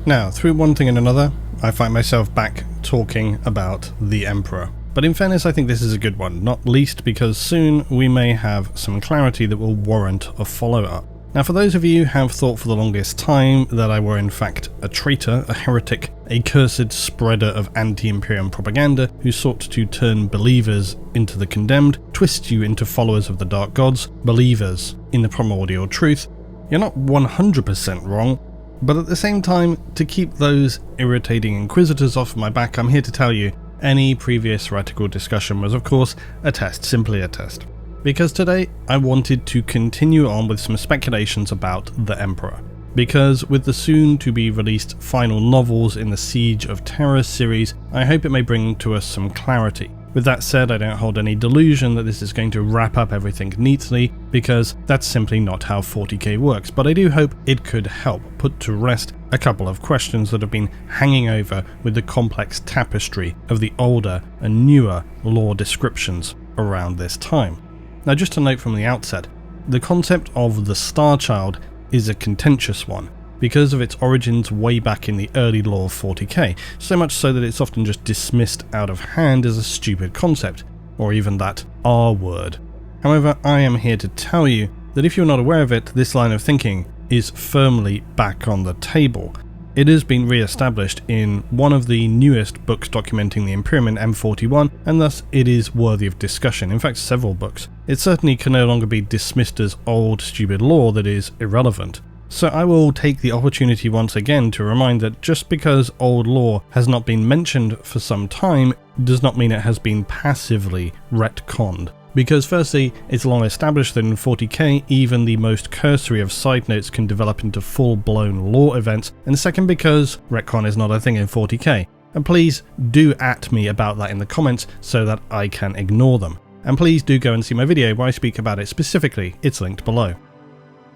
Now, through one thing and another, I find myself back talking about the Emperor. But in fairness, I think this is a good one, not least because soon we may have some clarity that will warrant a follow-up. Now, for those of you who have thought for the longest time that I were in fact a traitor, a heretic, a cursed spreader of anti-Imperium propaganda who sought to turn believers into the condemned, twist you into followers of the Dark Gods, believers in the primordial truth, you're not 100% wrong, but at the same time, to keep those irritating inquisitors off my back, I'm here to tell you any previous heretical discussion was of course a test, simply a test. Because today I wanted to continue on with some speculations about the Emperor. Because with the soon to be released final novels in the Siege of Terror series, I hope it may bring to us some clarity. With that said, I don't hold any delusion that this is going to wrap up everything neatly, because that's simply not how 40k works, but I do hope it could help put to rest a couple of questions that have been hanging over with the complex tapestry of the older and newer lore descriptions around this time. Now, just to note from the outset, the concept of the Star Child is a contentious one, because of its origins way back in the early lore of 40k, so much so that it's often just dismissed out of hand as a stupid concept, or even that R word. However, I am here to tell you that if you're not aware of it, this line of thinking is firmly back on the table. It has been re-established in one of the newest books documenting the Imperium in M41, and thus it is worthy of discussion, in fact several books. It certainly can no longer be dismissed as old stupid lore that is irrelevant. So I will take the opportunity once again to remind that just because old lore has not been mentioned for some time does not mean it has been passively retconned. Because firstly, it's long established that in 40k even the most cursory of side notes can develop into full-blown lore events, and second because retcon is not a thing in 40k. And please do at me about that in the comments so that I can ignore them. And please do go and see my video where I speak about it specifically, it's linked below.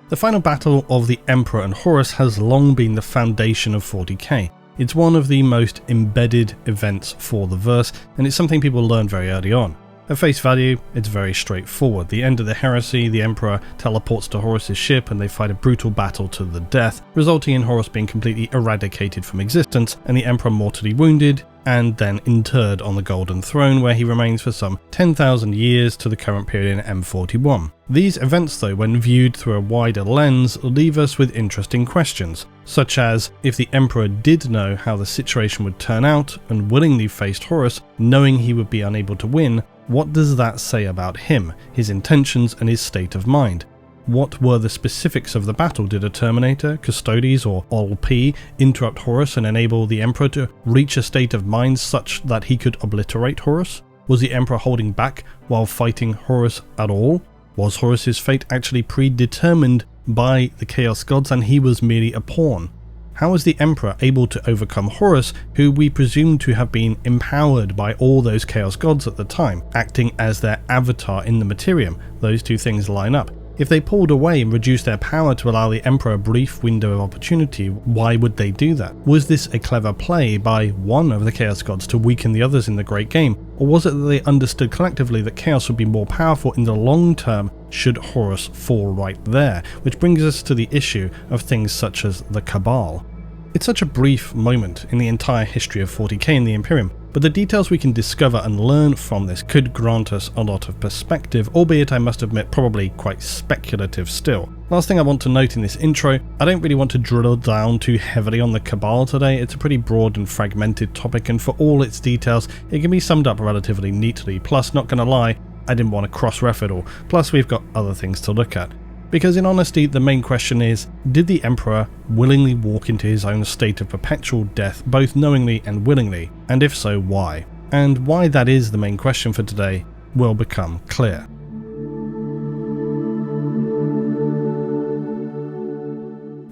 The final battle of the Emperor and Horus has long been the foundation of 40k. It's one of the most embedded events for the verse, and it's something people learn very early on. At face value, it's very straightforward. The end of the heresy, the Emperor teleports to Horus's ship and they fight a brutal battle to the death, resulting in Horus being completely eradicated from existence and the Emperor mortally wounded and then interred on the Golden Throne, where he remains for some 10,000 years to the current period in M41. These events though, when viewed through a wider lens, leave us with interesting questions, such as if the Emperor did know how the situation would turn out and willingly faced Horus, knowing he would be unable to win, what does that say about him, his intentions and his state of mind? What were the specifics of the battle? Did a Terminator, Custodes or Ol-P interrupt Horus and enable the Emperor to reach a state of mind such that he could obliterate Horus? Was the Emperor holding back while fighting Horus at all? Was Horus's fate actually predetermined by the Chaos Gods and he was merely a pawn? How was the Emperor able to overcome Horus, who we presume to have been empowered by all those Chaos Gods at the time, acting as their avatar in the Materium? Those two things line up. If they pulled away and reduced their power to allow the Emperor a brief window of opportunity, why would they do that? Was this a clever play by one of the Chaos Gods to weaken the others in the Great Game? Or was it that they understood collectively that Chaos would be more powerful in the long term should Horus fall right there? Which brings us to the issue of things such as the Cabal. It's such a brief moment in the entire history of 40k in the Imperium, but the details we can discover and learn from this could grant us a lot of perspective, albeit I must admit probably quite speculative still. Last thing I want to note in this intro, I don't really want to drill down too heavily on the Cabal today. It's a pretty broad and fragmented topic, and for all its details it can be summed up relatively neatly. Plus, not gonna lie, I didn't want to cross-ref it all, plus we've got other things to look at. Because in honesty, the main question is, did the Emperor willingly walk into his own state of perpetual death, both knowingly and willingly? And if so, why? And why that is the main question for today will become clear.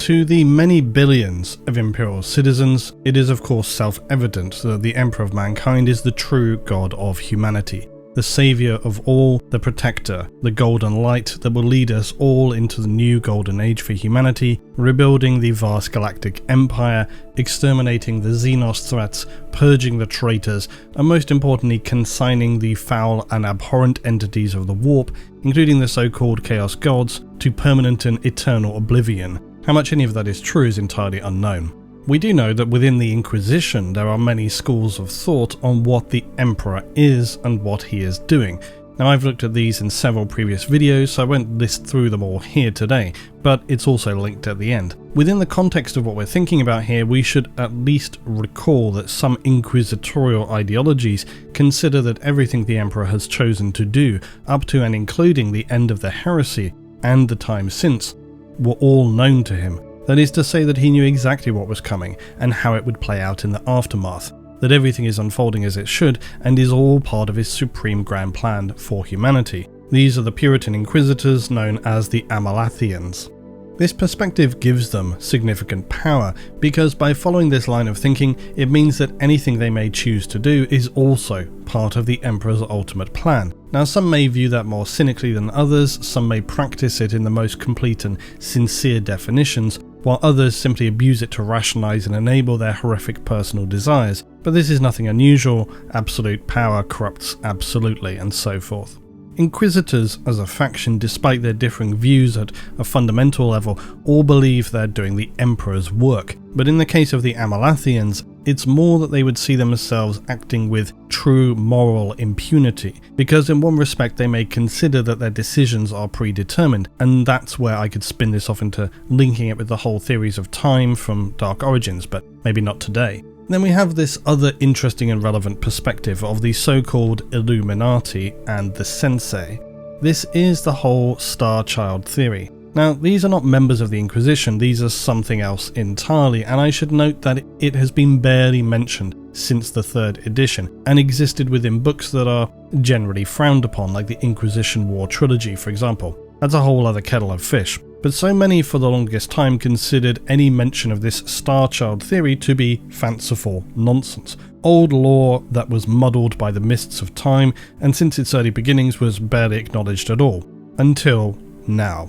To the many billions of Imperial citizens, it is of course self-evident that the Emperor of mankind is the true god of humanity. The saviour of all, the protector, the golden light that will lead us all into the new golden age for humanity, rebuilding the vast galactic empire, exterminating the Xenos threats, purging the traitors, and most importantly consigning the foul and abhorrent entities of the warp, including the so-called Chaos Gods, to permanent and eternal oblivion. How much any of that is true is entirely unknown. We do know that within the Inquisition there are many schools of thought on what the Emperor is and what he is doing. Now, I've looked at these in several previous videos, so I won't list through them all here today, but it's also linked at the end. Within the context of what we're thinking about here, we should at least recall that some inquisitorial ideologies consider that everything the Emperor has chosen to do, up to and including the end of the heresy and the time since, were all known to him. That is to say that he knew exactly what was coming and how it would play out in the aftermath. That everything is unfolding as it should and is all part of his supreme grand plan for humanity. These are the Puritan Inquisitors known as the Amalathians. This perspective gives them significant power because by following this line of thinking, it means that anything they may choose to do is also part of the Emperor's ultimate plan. Now, some may view that more cynically than others, some may practice it in the most complete and sincere definitions, while others simply abuse it to rationalize and enable their horrific personal desires. But this is nothing unusual. Absolute power corrupts absolutely, and so forth. Inquisitors as a faction, despite their differing views at a fundamental level, all believe they're doing the Emperor's work. But in the case of the Amalathians, it's more that they would see themselves acting with true moral impunity, because in one respect they may consider that their decisions are predetermined, and that's where I could spin this off into linking it with the whole theories of time from Dark Origins, but maybe not today. Then we have this other interesting and relevant perspective of the so-called Illuminati and the Sensei. This is the whole Star Child theory. Now, these are not members of the Inquisition, these are something else entirely, and I should note that it has been barely mentioned since the 3rd edition, and existed within books that are generally frowned upon, like the Inquisition War trilogy, for example. That's a whole other kettle of fish. But so many for the longest time considered any mention of this Star Child theory to be fanciful nonsense. Old lore that was muddled by the mists of time, and since its early beginnings was barely acknowledged at all. Until now.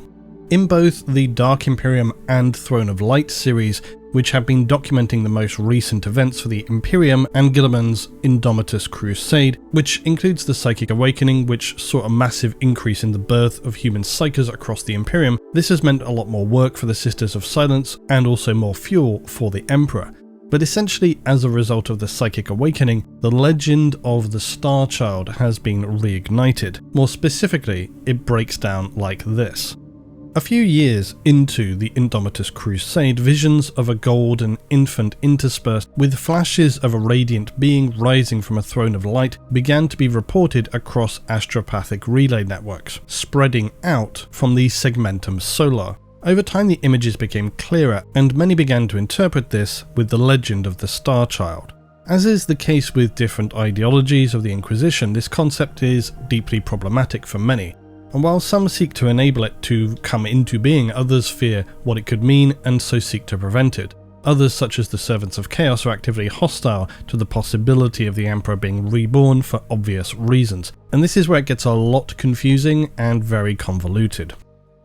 In both the Dark Imperium and Throne of Light series, which have been documenting the most recent events for the Imperium and Guilliman's Indomitus Crusade, which includes the Psychic Awakening, which saw a massive increase in the birth of human psychers across the Imperium. This has meant a lot more work for the Sisters of Silence and also more fuel for the Emperor. But essentially, as a result of the Psychic Awakening, the legend of the Star Child has been reignited. More specifically, it breaks down like this. A few years into the Indomitus Crusade, visions of a golden infant interspersed with flashes of a radiant being rising from a throne of light began to be reported across astropathic relay networks, spreading out from the segmentum solar. Over time the images became clearer, and many began to interpret this with the legend of the Star Child. As is the case with different ideologies of the Inquisition, this concept is deeply problematic for many. And while some seek to enable it to come into being, others fear what it could mean and so seek to prevent it. Others, such as the Servants of Chaos, are actively hostile to the possibility of the Emperor being reborn for obvious reasons. And this is where it gets a lot confusing and very convoluted.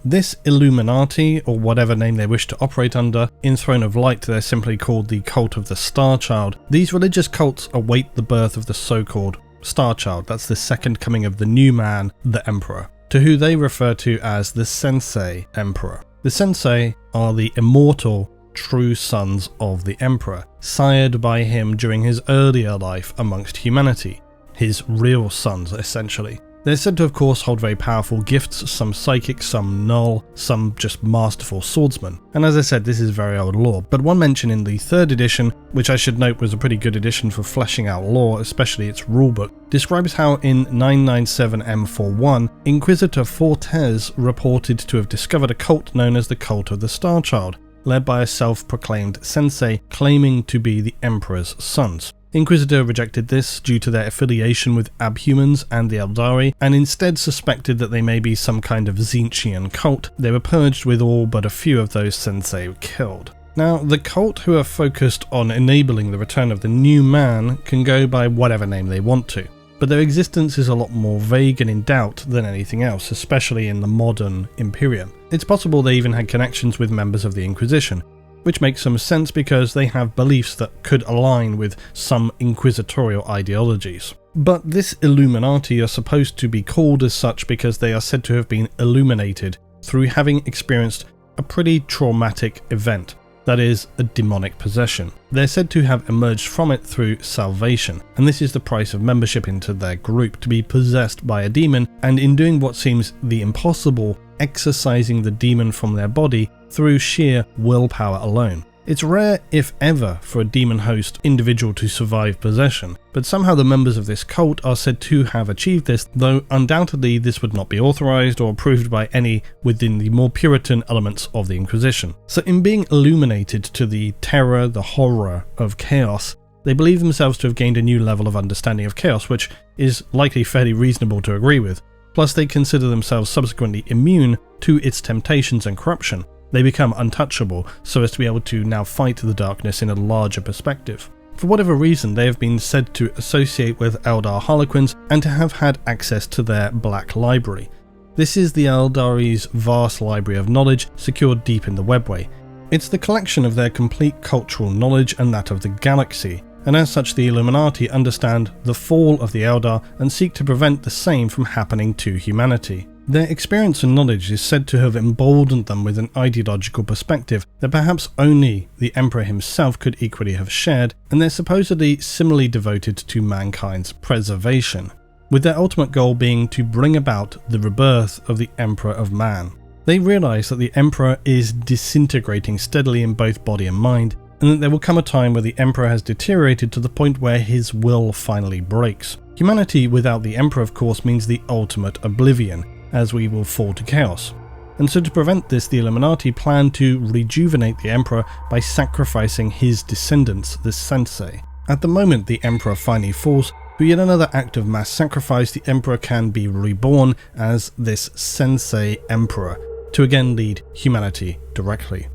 This Illuminati, or whatever name they wish to operate under, in Throne of Light they're simply called the Cult of the Star Child. These religious cults await the birth of the so-called Star Child, that's the second coming of the new man, the Emperor, to who they refer to as the Sensei Emperor. The Sensei are the immortal, true sons of the Emperor, sired by him during his earlier life amongst humanity. His real sons, essentially. They're said to of course hold very powerful gifts, some psychic, some null, some just masterful swordsmen. And as I said, this is very old lore, but one mention in the 3rd edition, which I should note was a pretty good edition for fleshing out lore, especially its rulebook, describes how in 997 M41, Inquisitor Fortes reported to have discovered a cult known as the Cult of the Star Child, led by a self-proclaimed sensei claiming to be the Emperor's sons. Inquisitor rejected this due to their affiliation with abhumans and the Eldari, and instead suspected that they may be some kind of Tzeentchian cult. They were purged with all but a few of those sensei killed. Now, the cult who are focused on enabling the return of the new man can go by whatever name they want to, but their existence is a lot more vague and in doubt than anything else, especially in the modern Imperium. It's possible they even had connections with members of the Inquisition, which makes some sense because they have beliefs that could align with some inquisitorial ideologies. But this Illuminati are supposed to be called as such because they are said to have been illuminated through having experienced a pretty traumatic event. that is, a demonic possession. They're said to have emerged from it through salvation, and this is the price of membership into their group, to be possessed by a demon, and in doing what seems the impossible, exorcising the demon from their body through sheer willpower alone. It's rare, if ever, for a demon host individual to survive possession, but somehow the members of this cult are said to have achieved this, though undoubtedly this would not be authorized or approved by any within the more Puritan elements of the Inquisition. So in being illuminated to the terror, the horror of chaos, they believe themselves to have gained a new level of understanding of chaos, which is likely fairly reasonable to agree with. Plus they consider themselves subsequently immune to its temptations and corruption. They become untouchable, so as to be able to now fight the darkness in a larger perspective. For whatever reason, they have been said to associate with Eldar Harlequins and to have had access to their Black Library. This is the Eldari's vast library of knowledge secured deep in the webway. It's the collection of their complete cultural knowledge and that of the galaxy, and as such the Illuminati understand the fall of the Eldar and seek to prevent the same from happening to humanity. Their experience and knowledge is said to have emboldened them with an ideological perspective that perhaps only the Emperor himself could equally have shared, and they're supposedly similarly devoted to mankind's preservation, with their ultimate goal being to bring about the rebirth of the Emperor of Man. They realise that the Emperor is disintegrating steadily in both body and mind, and that there will come a time where the Emperor has deteriorated to the point where his will finally breaks. Humanity without the Emperor, of course, means the ultimate oblivion, as we will fall to chaos. And so to prevent this, the Illuminati plan to rejuvenate the Emperor by sacrificing his descendants, the Sensei. At the moment the Emperor finally falls, through yet another act of mass sacrifice, the Emperor can be reborn as this Sensei Emperor, to again lead humanity directly.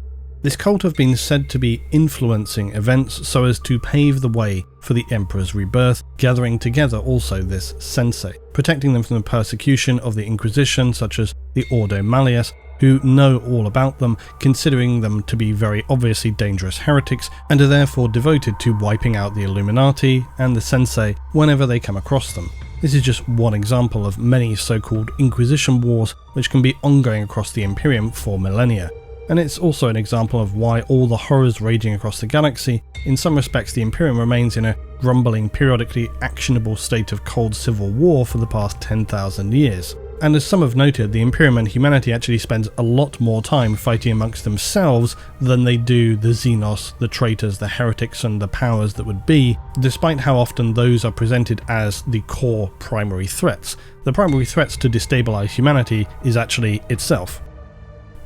This cult have been said to be influencing events so as to pave the way for the Emperor's rebirth, gathering together also this Sensei, protecting them from the persecution of the Inquisition such as the Ordo Malleus, who know all about them, considering them to be very obviously dangerous heretics, and are therefore devoted to wiping out the Illuminati and the Sensei whenever they come across them. This is just one example of many so-called Inquisition wars which can be ongoing across the Imperium for millennia. And it's also an example of why all the horrors raging across the galaxy, in some respects the Imperium remains in a grumbling, periodically actionable state of cold civil war for the past 10,000 years. And as some have noted, the Imperium and humanity actually spends a lot more time fighting amongst themselves than they do the Xenos, the traitors, the heretics and the powers that would be, despite how often those are presented as the core primary threats. The primary threats to destabilize humanity is actually itself.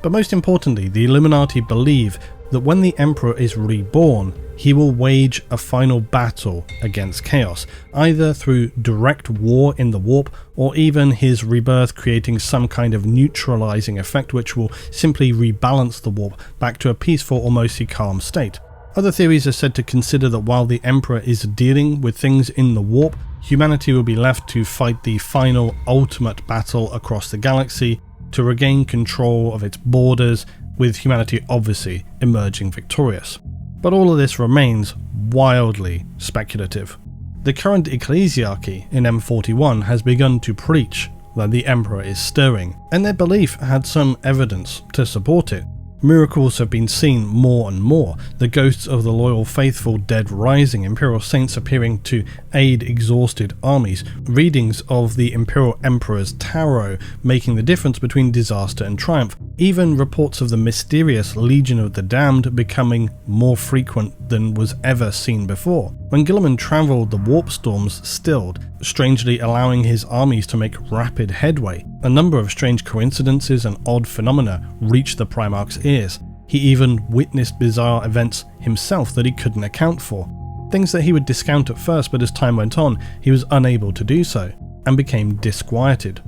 But most importantly, the Illuminati believe that when the Emperor is reborn, he will wage a final battle against chaos, either through direct war in the warp, or even his rebirth creating some kind of neutralizing effect which will simply rebalance the warp back to a peaceful or mostly calm state. Other theories are said to consider that while the Emperor is dealing with things in the warp, humanity will be left to fight the final ultimate battle across the galaxy, to regain control of its borders, with humanity obviously emerging victorious. But all of this remains wildly speculative. The current ecclesiarchy in M41 has begun to preach that the Emperor is stirring, and their belief had some evidence to support it. Miracles have been seen more and more, the ghosts of the loyal faithful dead rising, Imperial saints appearing to aid exhausted armies, readings of the Imperial Emperor's tarot making the difference between disaster and triumph, even reports of the mysterious Legion of the Damned becoming more frequent than was ever seen before. When Guilliman travelled, the warp storms stilled, strangely allowing his armies to make rapid headway. A number of strange coincidences and odd phenomena reached the Primarch's ears. He even witnessed bizarre events himself that he couldn't account for. Things that he would discount at first, but as time went on, he was unable to do so, and became disquieted.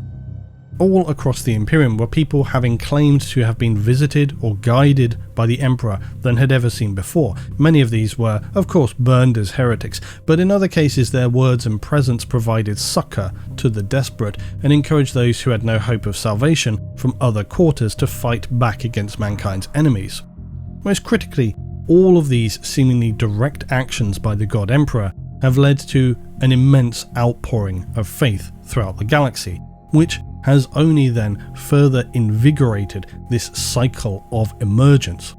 All across the Imperium were people having claimed to have been visited or guided by the Emperor than had ever seen before. Many of these were, of course, burned as heretics, but in other cases their words and presence provided succour to the desperate and encouraged those who had no hope of salvation from other quarters to fight back against mankind's enemies. Most critically, all of these seemingly direct actions by the God Emperor have led to an immense outpouring of faith throughout the galaxy, which has only then further invigorated this cycle of emergence.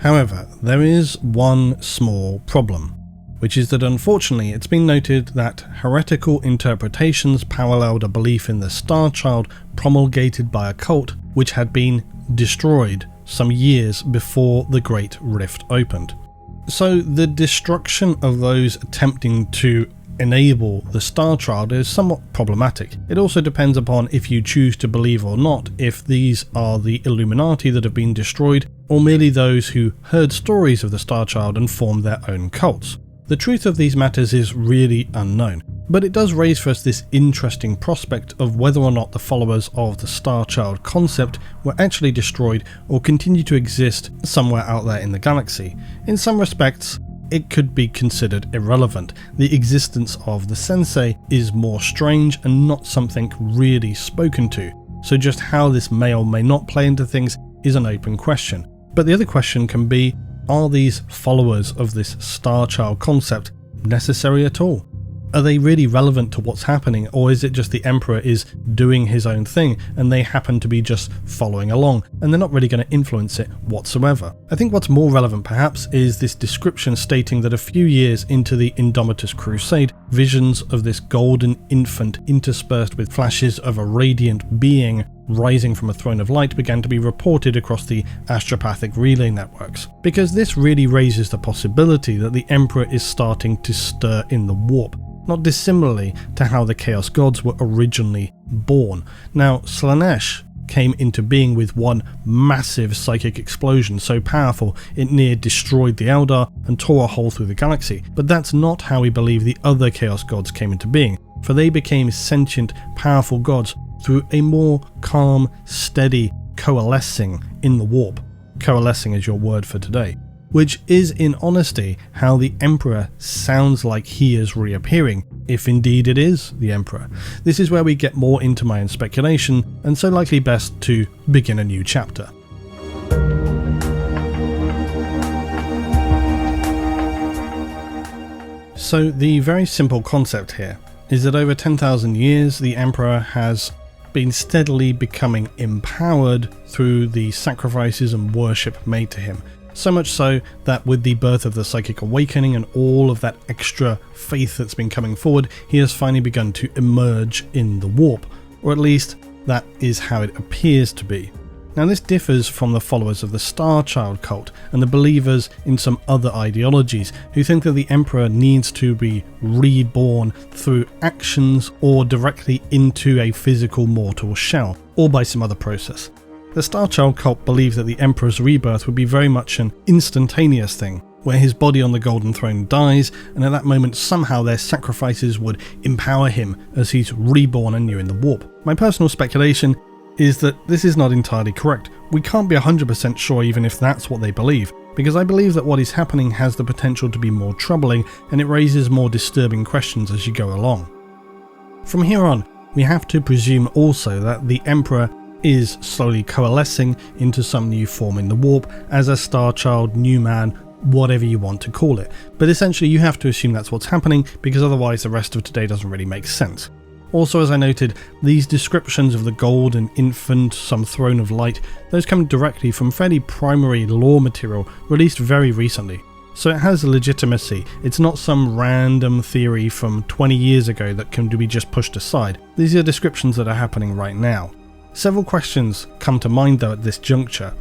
However, there is one small problem, which is that unfortunately it's been noted that heretical interpretations paralleled a belief in the Star Child promulgated by a cult which had been destroyed some years before the Great Rift opened. So the destruction of those attempting to enable the Star Child is somewhat problematic. It also depends upon if you choose to believe or not if these are the Illuminati that have been destroyed, or merely those who heard stories of the Star Child and formed their own cults. The truth of these matters is really unknown, but it does raise for us this interesting prospect of whether or not the followers of the Star Child concept were actually destroyed or continue to exist somewhere out there in the galaxy. In some respects, it could be considered irrelevant. The existence of the Sensei is more strange and not something really spoken to, so just how this may or may not play into things is an open question. But the other question can be, are these followers of this Star Child concept necessary at all? Are they really relevant to what's happening, or is it just the Emperor is doing his own thing and they happen to be just following along and they're not really going to influence it whatsoever? I think what's more relevant perhaps is this description stating that a few years into the Indomitus Crusade, visions of this golden infant interspersed with flashes of a radiant being rising from a throne of light began to be reported across the astropathic relay networks, because this really raises the possibility that the Emperor is starting to stir in the warp, not dissimilarly to how the Chaos Gods were originally born. Now, Slaanesh came into being with one massive psychic explosion so powerful it near destroyed the Eldar and tore a hole through the galaxy, but that's not how we believe the other Chaos Gods came into being, for they became sentient, powerful gods through a more calm, steady coalescing in the warp. Coalescing is your word for today. Which is, in honesty, how the Emperor sounds like he is reappearing, if indeed it is the Emperor. This is where we get more into my own speculation, and so likely best to begin a new chapter. So the very simple concept here is that over 10,000 years the Emperor has been steadily becoming empowered through the sacrifices and worship made to him. So much so that with the birth of the Psychic Awakening and all of that extra faith that's been coming forward, he has finally begun to emerge in the warp, or at least that is how it appears to be. Now this differs from the followers of the Star Child cult and the believers in some other ideologies who think that the Emperor needs to be reborn through actions or directly into a physical mortal shell, or by some other process. The Star Child cult believed that the Emperor's rebirth would be very much an instantaneous thing, where his body on the Golden Throne dies, and at that moment somehow their sacrifices would empower him as he's reborn anew in the warp. My personal speculation is that this is not entirely correct. We can't be 100% sure even if that's what they believe, because I believe that what is happening has the potential to be more troubling, and it raises more disturbing questions as you go along. From here on, we have to presume also that the Emperor is slowly coalescing into some new form in the warp as a Star Child, new man, whatever you want to call it. But essentially you have to assume that's what's happening, because otherwise the rest of today doesn't really make sense. Also, as I noted, these descriptions of the golden infant, some throne of light, those come directly from fairly primary lore material released very recently. So it has legitimacy. It's not some random theory from 20 years ago that can be just pushed aside. These are descriptions that are happening right now. Several questions come to mind though at this juncture.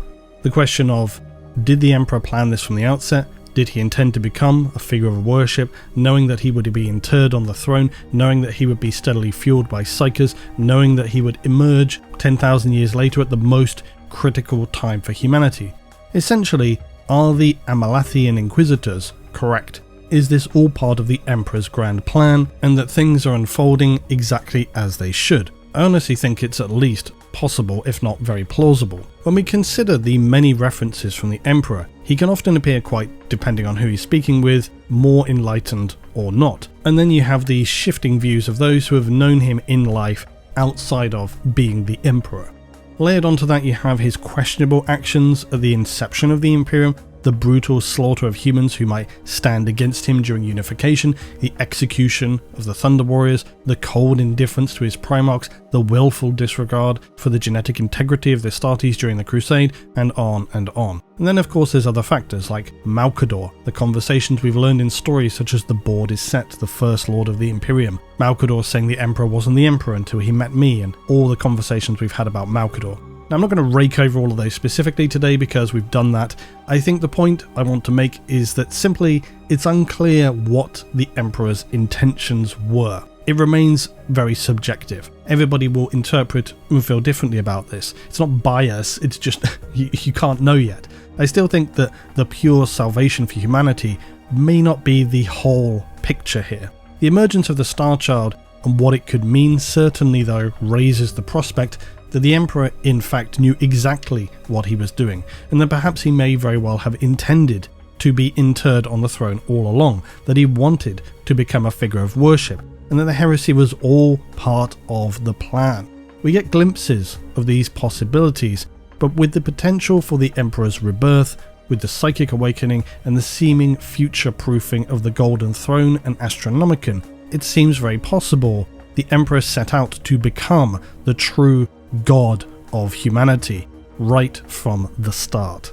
The question of, did the Emperor plan this from the outset? Did he intend to become a figure of worship, knowing that he would be interred on the throne, knowing that he would be steadily fueled by psychers, knowing that he would emerge 10,000 years later at the most critical time for humanity? Essentially, are the Amalathian Inquisitors correct? Is this all part of the Emperor's grand plan, and that things are unfolding exactly as they should? I honestly think it's at least possible, if not very plausible. When we consider the many references from the Emperor, he can often appear quite, depending on who he's speaking with, more enlightened or not. And then you have the shifting views of those who have known him in life outside of being the Emperor. Layered onto that, you have his questionable actions at the inception of the Imperium, the brutal slaughter of humans who might stand against him during unification, the execution of the Thunder Warriors, the cold indifference to his Primarchs, the willful disregard for the genetic integrity of the Astartes during the Crusade, and on and on. And then of course there's other factors like Malcador, the conversations we've learned in stories such as The Board is Set, the First Lord of the Imperium, Malcador saying the Emperor wasn't the Emperor until he met me, and all the conversations we've had about Malcador. Now, I'm not going to rake over all of those specifically today because we've done that. I think the point I want to make is that simply it's unclear what the Emperor's intentions were. It remains very subjective. Everybody will interpret and feel differently about this. It's not bias, it's just you can't know yet. I still think that the pure salvation for humanity may not be the whole picture here. The emergence of the Star Child and what it could mean certainly though raises the prospect that the Emperor in fact knew exactly what he was doing, and that perhaps he may very well have intended to be interred on the throne all along, that he wanted to become a figure of worship, and that the heresy was all part of the plan. We get glimpses of these possibilities, but with the potential for the Emperor's rebirth, with the psychic awakening and the seeming future-proofing of the Golden Throne and Astronomicon, it seems very possible the Emperor set out to become the true God of humanity right from the start.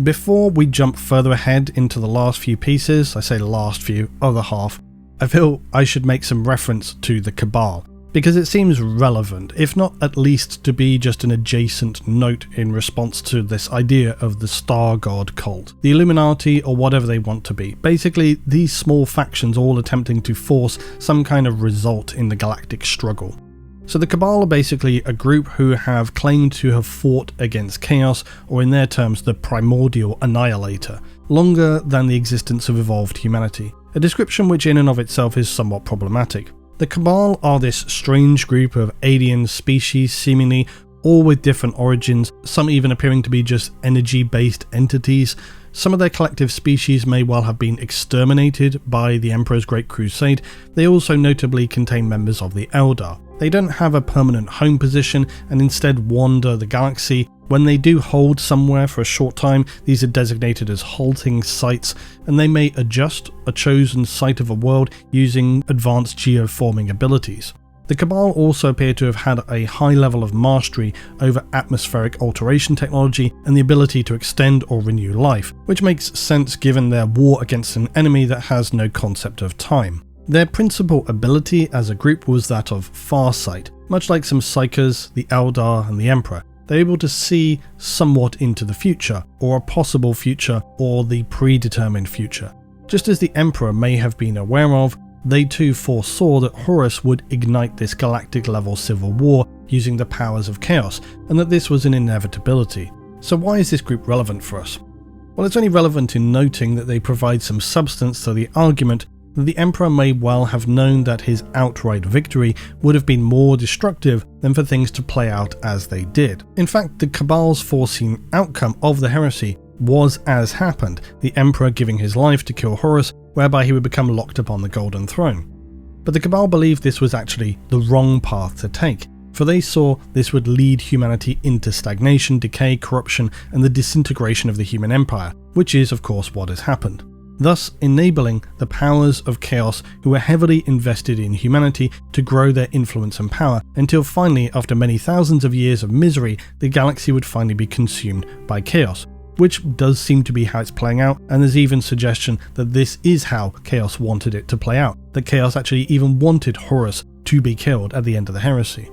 Before we jump further ahead into the last few pieces, I say last few, other half, I feel I should make some reference to the Cabal, because it seems relevant, if not at least to be just an adjacent note in response to this idea of the Star God cult, the Illuminati or whatever they want to be. Basically, these small factions all attempting to force some kind of result in the galactic struggle. So the Cabal are basically a group who have claimed to have fought against chaos, or in their terms the primordial annihilator, longer than the existence of evolved humanity, a description which in and of itself is somewhat problematic. The Cabal are this strange group of alien species, seemingly all with different origins, some even appearing to be just energy-based entities. Some of their collective species may well have been exterminated by the Emperor's Great Crusade. They also notably contain members of the Eldar. They don't have a permanent home position and instead wander the galaxy. When they do hold somewhere for a short time, these are designated as halting sites, and they may adjust a chosen site of a world using advanced geoforming abilities. The Cabal also appear to have had a high level of mastery over atmospheric alteration technology and the ability to extend or renew life, which makes sense given their war against an enemy that has no concept of time. Their principal ability as a group was that of farsight, much like some Psykers, the Eldar and the Emperor. They're able to see somewhat into the future, or a possible future, or the predetermined future. Just as the Emperor may have been aware of, they too foresaw that Horus would ignite this galactic-level civil war using the powers of chaos, and that this was an inevitability. So why is this group relevant for us? Well, it's only relevant in noting that they provide some substance to the argument that the Emperor may well have known that his outright victory would have been more destructive than for things to play out as they did. In fact, the Cabal's foreseen outcome of the heresy was as happened, the Emperor giving his life to kill Horus, whereby he would become locked upon the Golden Throne. But the Cabal believed this was actually the wrong path to take, for they saw this would lead humanity into stagnation, decay, corruption, and the disintegration of the human empire, which is of course what has happened, thus enabling the powers of chaos who were heavily invested in humanity to grow their influence and power, until finally, after many thousands of years of misery, the galaxy would finally be consumed by chaos. Which does seem to be how it's playing out, and there's even suggestion that this is how Chaos wanted it to play out, that Chaos actually even wanted Horus to be killed at the end of the heresy.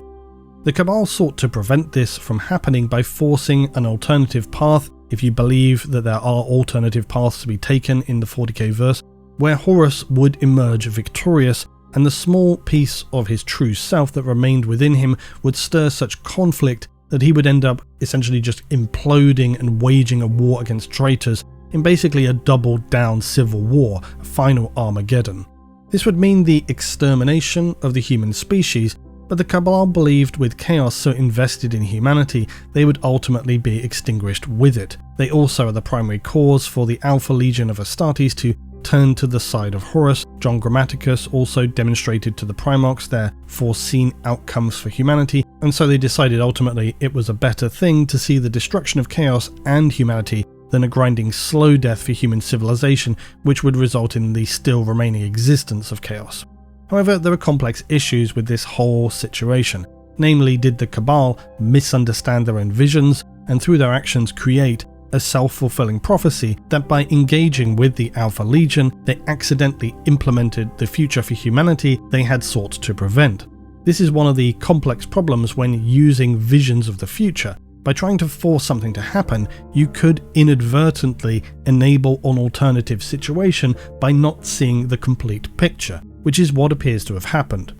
The Cabal sought to prevent this from happening by forcing an alternative path, if you believe that there are alternative paths to be taken in the 40k verse, where Horus would emerge victorious, and the small piece of his true self that remained within him would stir such conflict that he would end up essentially just imploding and waging a war against traitors in basically a double-down civil war, a final Armageddon. This would mean the extermination of the human species, but the Cabal believed with chaos so invested in humanity, they would ultimately be extinguished with it. They also are the primary cause for the Alpha Legion of Astartes to turned to the side of Horus. John Grammaticus also demonstrated to the Primarchs their foreseen outcomes for humanity, and so they decided ultimately it was a better thing to see the destruction of chaos and humanity than a grinding slow death for human civilization, which would result in the still remaining existence of chaos. However, there are complex issues with this whole situation. Namely, did the Cabal misunderstand their own visions and through their actions create a self-fulfilling prophecy that by engaging with the Alpha Legion, they accidentally implemented the future for humanity they had sought to prevent? This is one of the complex problems when using visions of the future. By trying to force something to happen, you could inadvertently enable an alternative situation by not seeing the complete picture, which is what appears to have happened.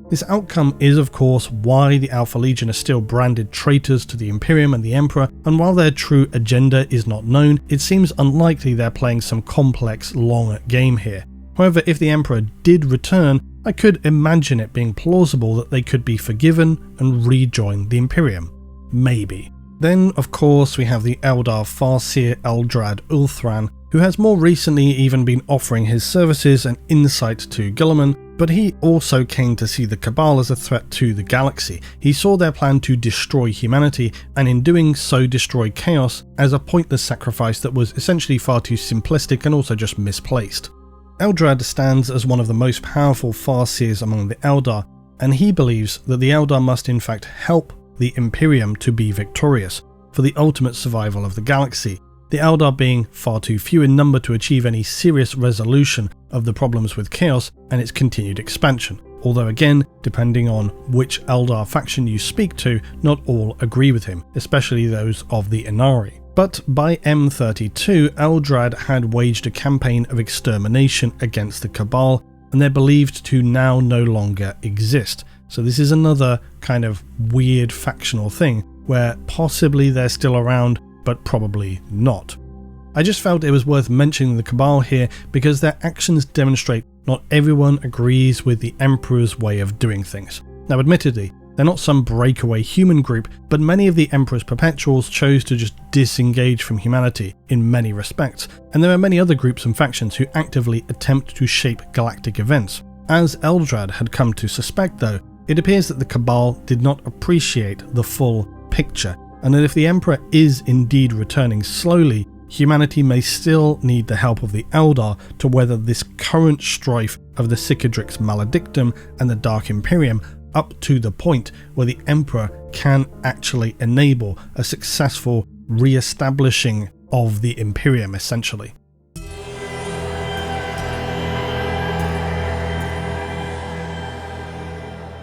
This outcome is of course why the Alpha Legion are still branded traitors to the Imperium and the Emperor, and while their true agenda is not known, it seems unlikely they're playing some complex, long game here. However, if the Emperor did return, I could imagine it being plausible that they could be forgiven and rejoin the Imperium. Maybe. Then, of course, we have the Eldar Farseer Eldrad Ulthran, who has more recently even been offering his services and insight to Guilliman, but he also came to see the Cabal as a threat to the galaxy. He saw their plan to destroy humanity, and in doing so destroy chaos as a pointless sacrifice that was essentially far too simplistic and also just misplaced. Eldrad stands as one of the most powerful Farseers among the Eldar, and he believes that the Eldar must in fact help the Imperium to be victorious, for the ultimate survival of the galaxy, the Eldar being far too few in number to achieve any serious resolution of the problems with chaos and its continued expansion. Although again, depending on which Eldar faction you speak to, not all agree with him, especially those of the Inari. But by M32, Eldrad had waged a campaign of extermination against the Cabal, and they're believed to now no longer exist. So this is another kind of weird factional thing, where possibly they're still around, but probably not. I just felt it was worth mentioning the Cabal here because their actions demonstrate not everyone agrees with the Emperor's way of doing things. Now admittedly, they're not some breakaway human group, but many of the Emperor's perpetuals chose to just disengage from humanity in many respects, and there are many other groups and factions who actively attempt to shape galactic events. As Eldrad had come to suspect though, it appears that the Cabal did not appreciate the full picture, and that if the Emperor is indeed returning slowly, humanity may still need the help of the Eldar to weather this current strife of the Cicatrix Maledictum and the Dark Imperium up to the point where the Emperor can actually enable a successful re-establishing of the Imperium essentially.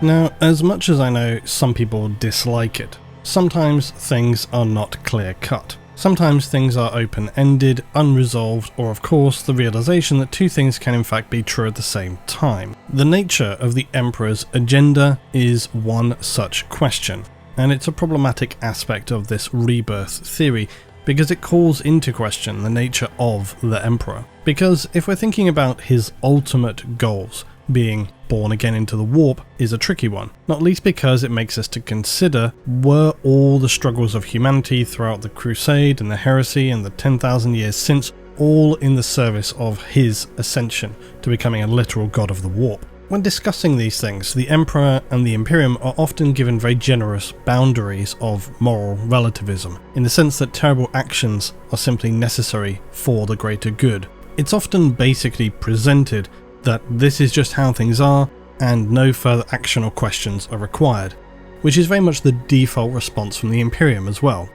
Now, as much as I know some people dislike it, sometimes things are not clear-cut. Sometimes things are open-ended, unresolved, or of course the realization that two things can in fact be true at the same time. The nature of the Emperor's agenda is one such question, and it's a problematic aspect of this rebirth theory because it calls into question the nature of the Emperor. Because if we're thinking about his ultimate goals, being born again into the warp is a tricky one, not least because it makes us to consider, were all the struggles of humanity throughout the Crusade and the Heresy and the 10,000 years since all in the service of his ascension to becoming a literal god of the warp? When discussing these things, the Emperor and the Imperium are often given very generous boundaries of moral relativism, in the sense that terrible actions are simply necessary for the greater good. It's often basically presented that this is just how things are and no further action or questions are required, which is very much the default response from the Imperium as well.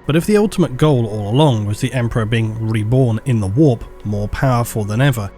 But if the ultimate goal all along was the Emperor being reborn in the warp, more powerful than ever,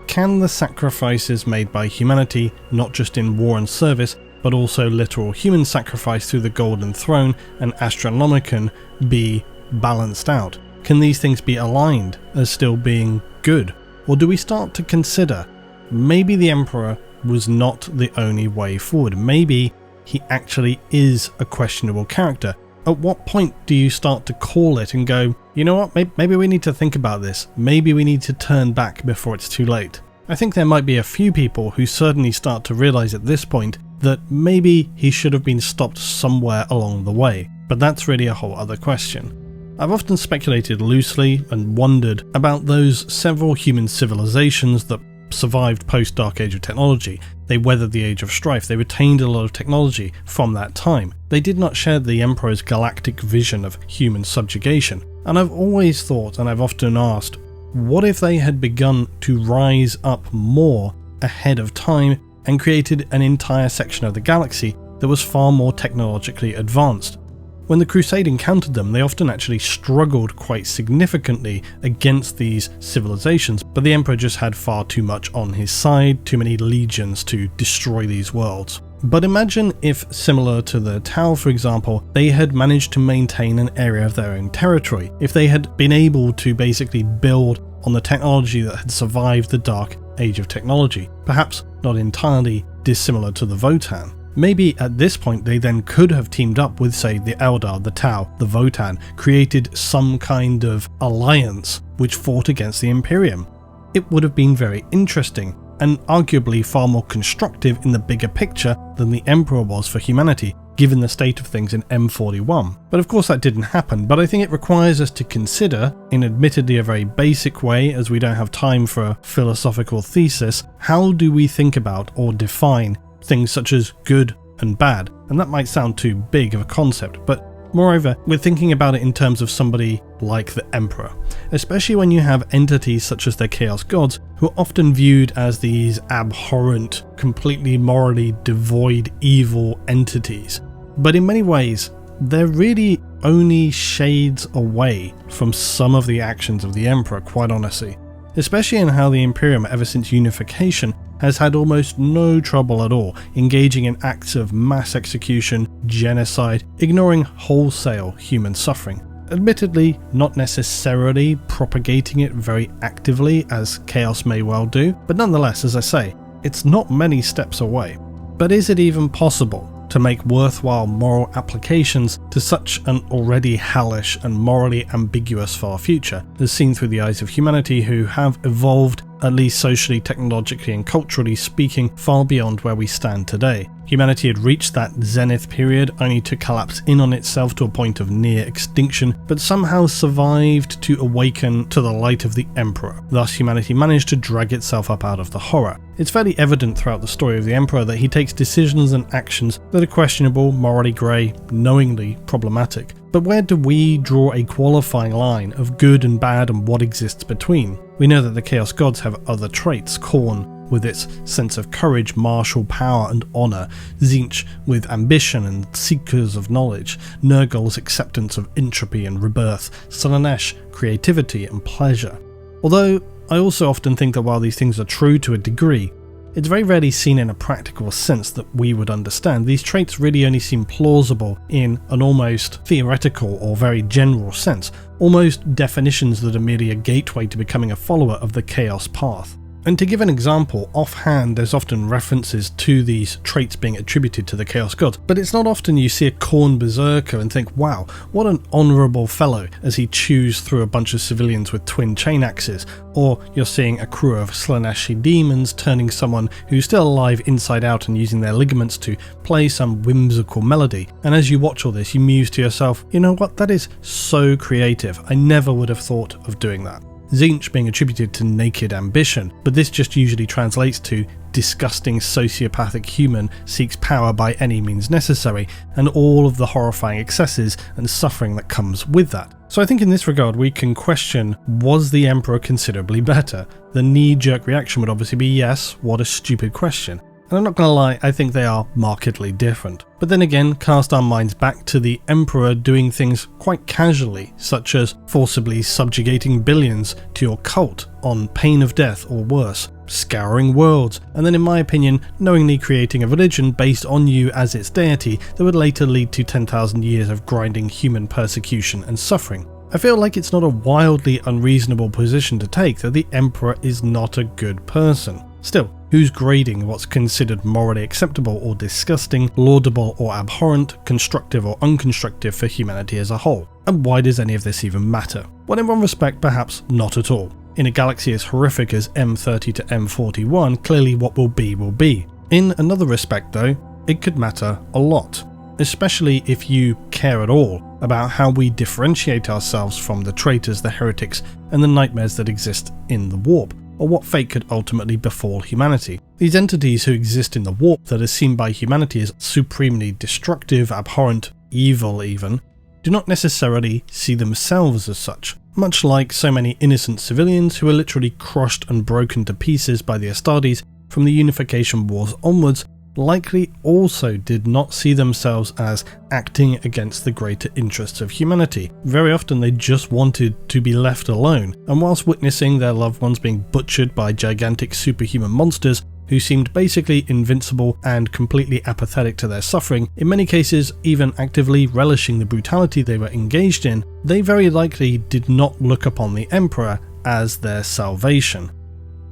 can the sacrifices made by humanity, not just in war and service, but also literal human sacrifice through the Golden Throne and Astronomicon, be balanced out? Can these things be aligned as still being good? Or do we start to consider maybe the Emperor was not the only way forward? Maybe he actually is a questionable character. At what point do you start to call it and go, you know what, maybe we need to think about this. Maybe we need to turn back before it's too late. I think there might be a few people who certainly start to realize at this point that maybe he should have been stopped somewhere along the way, but that's really a whole other question. I've often speculated loosely and wondered about those several human civilizations that survived post-Dark Age of technology. They weathered the Age of Strife, they retained a lot of technology from that time. They did not share the Emperor's galactic vision of human subjugation. And I've always thought, and I've often asked, what if they had begun to rise up more ahead of time and created an entire section of the galaxy that was far more technologically advanced? When the Crusade encountered them, they often actually struggled quite significantly against these civilizations, but the Emperor just had far too much on his side, too many legions to destroy these worlds. But imagine if, similar to the Tau for example, they had managed to maintain an area of their own territory, if they had been able to basically build on the technology that had survived the Dark Age of technology, perhaps not entirely dissimilar to the Votan. Maybe at this point they then could have teamed up with, say, the Eldar, the Tau, the Votan, created some kind of alliance which fought against the Imperium. It would have been very interesting, and arguably far more constructive in the bigger picture than the Emperor was for humanity, given the state of things in M41. But of course that didn't happen, but I think it requires us to consider, in admittedly a very basic way, as we don't have time for a philosophical thesis, how do we think about or define things such as good and bad? And that might sound too big of a concept, but moreover, we're thinking about it in terms of somebody like the Emperor, especially when you have entities such as the Chaos Gods, who are often viewed as these abhorrent, completely morally devoid evil entities. But in many ways, they're really only shades away from some of the actions of the Emperor, quite honestly. Especially in how the Imperium, ever since unification, has had almost no trouble at all engaging in acts of mass execution, genocide, ignoring wholesale human suffering. Admittedly, not necessarily propagating it very actively, as Chaos may well do, but nonetheless, as I say, it's not many steps away. But is it even possible to make worthwhile moral applications to such an already hellish and morally ambiguous far future, as seen through the eyes of humanity who have evolved, at least socially, technologically and culturally speaking, far beyond where we stand today? Humanity had reached that zenith period only to collapse in on itself to a point of near extinction, but somehow survived to awaken to the light of the Emperor. Thus humanity managed to drag itself up out of the horror. It's fairly evident throughout the story of the Emperor that he takes decisions and actions that are questionable, morally grey, knowingly problematic. But where do we draw a qualifying line of good and bad and what exists between? We know that the Chaos Gods have other traits, Khorne with its sense of courage, martial power and honour, Tzeentch with ambition and seekers of knowledge, Nurgle's acceptance of entropy and rebirth, Slaanesh creativity and pleasure. Although I also often think that while these things are true to a degree, it's very rarely seen in a practical sense that we would understand. These traits really only seem plausible in an almost theoretical or very general sense, almost definitions that are merely a gateway to becoming a follower of the Chaos path. And to give an example, offhand there's often references to these traits being attributed to the Chaos Gods, but it's not often you see a Khorne berserker and think, wow, what an honourable fellow, as he chews through a bunch of civilians with twin chain axes, or you're seeing a crew of Slaaneshi demons turning someone who's still alive inside out and using their ligaments to play some whimsical melody, and as you watch all this you muse to yourself, you know what, that is so creative, I never would have thought of doing that. Tzeentch being attributed to naked ambition, but this just usually translates to disgusting sociopathic human seeks power by any means necessary, and all of the horrifying excesses and suffering that comes with that. So I think in this regard we can question, was the Emperor considerably better? The knee-jerk reaction would obviously be yes, what a stupid question. And I'm not going to lie, I think they are markedly different. But then again, cast our minds back to the Emperor doing things quite casually, such as forcibly subjugating billions to your cult on pain of death or worse, scouring worlds, and then in my opinion, knowingly creating a religion based on you as its deity that would later lead to 10,000 years of grinding human persecution and suffering. I feel like it's not a wildly unreasonable position to take that the Emperor is not a good person. Still, who's grading what's considered morally acceptable or disgusting, laudable or abhorrent, constructive or unconstructive for humanity as a whole? And why does any of this even matter? Well, in one respect, perhaps not at all. In a galaxy as horrific as M30 to M41, clearly what will be will be. In another respect though, it could matter a lot. especially if you care at all about how we differentiate ourselves from the traitors, the heretics, and the nightmares that exist in the warp, or what fate could ultimately befall humanity. These entities who exist in the warp that are seen by humanity as supremely destructive, abhorrent, evil even, do not necessarily see themselves as such, much like so many innocent civilians who are literally crushed and broken to pieces by the Astartes from the Unification Wars onwards likely also did not see themselves as acting against the greater interests of humanity. Very often they just wanted to be left alone, and whilst witnessing their loved ones being butchered by gigantic superhuman monsters who seemed basically invincible and completely apathetic to their suffering, in many cases even actively relishing the brutality they were engaged in, they very likely did not look upon the Emperor as their salvation.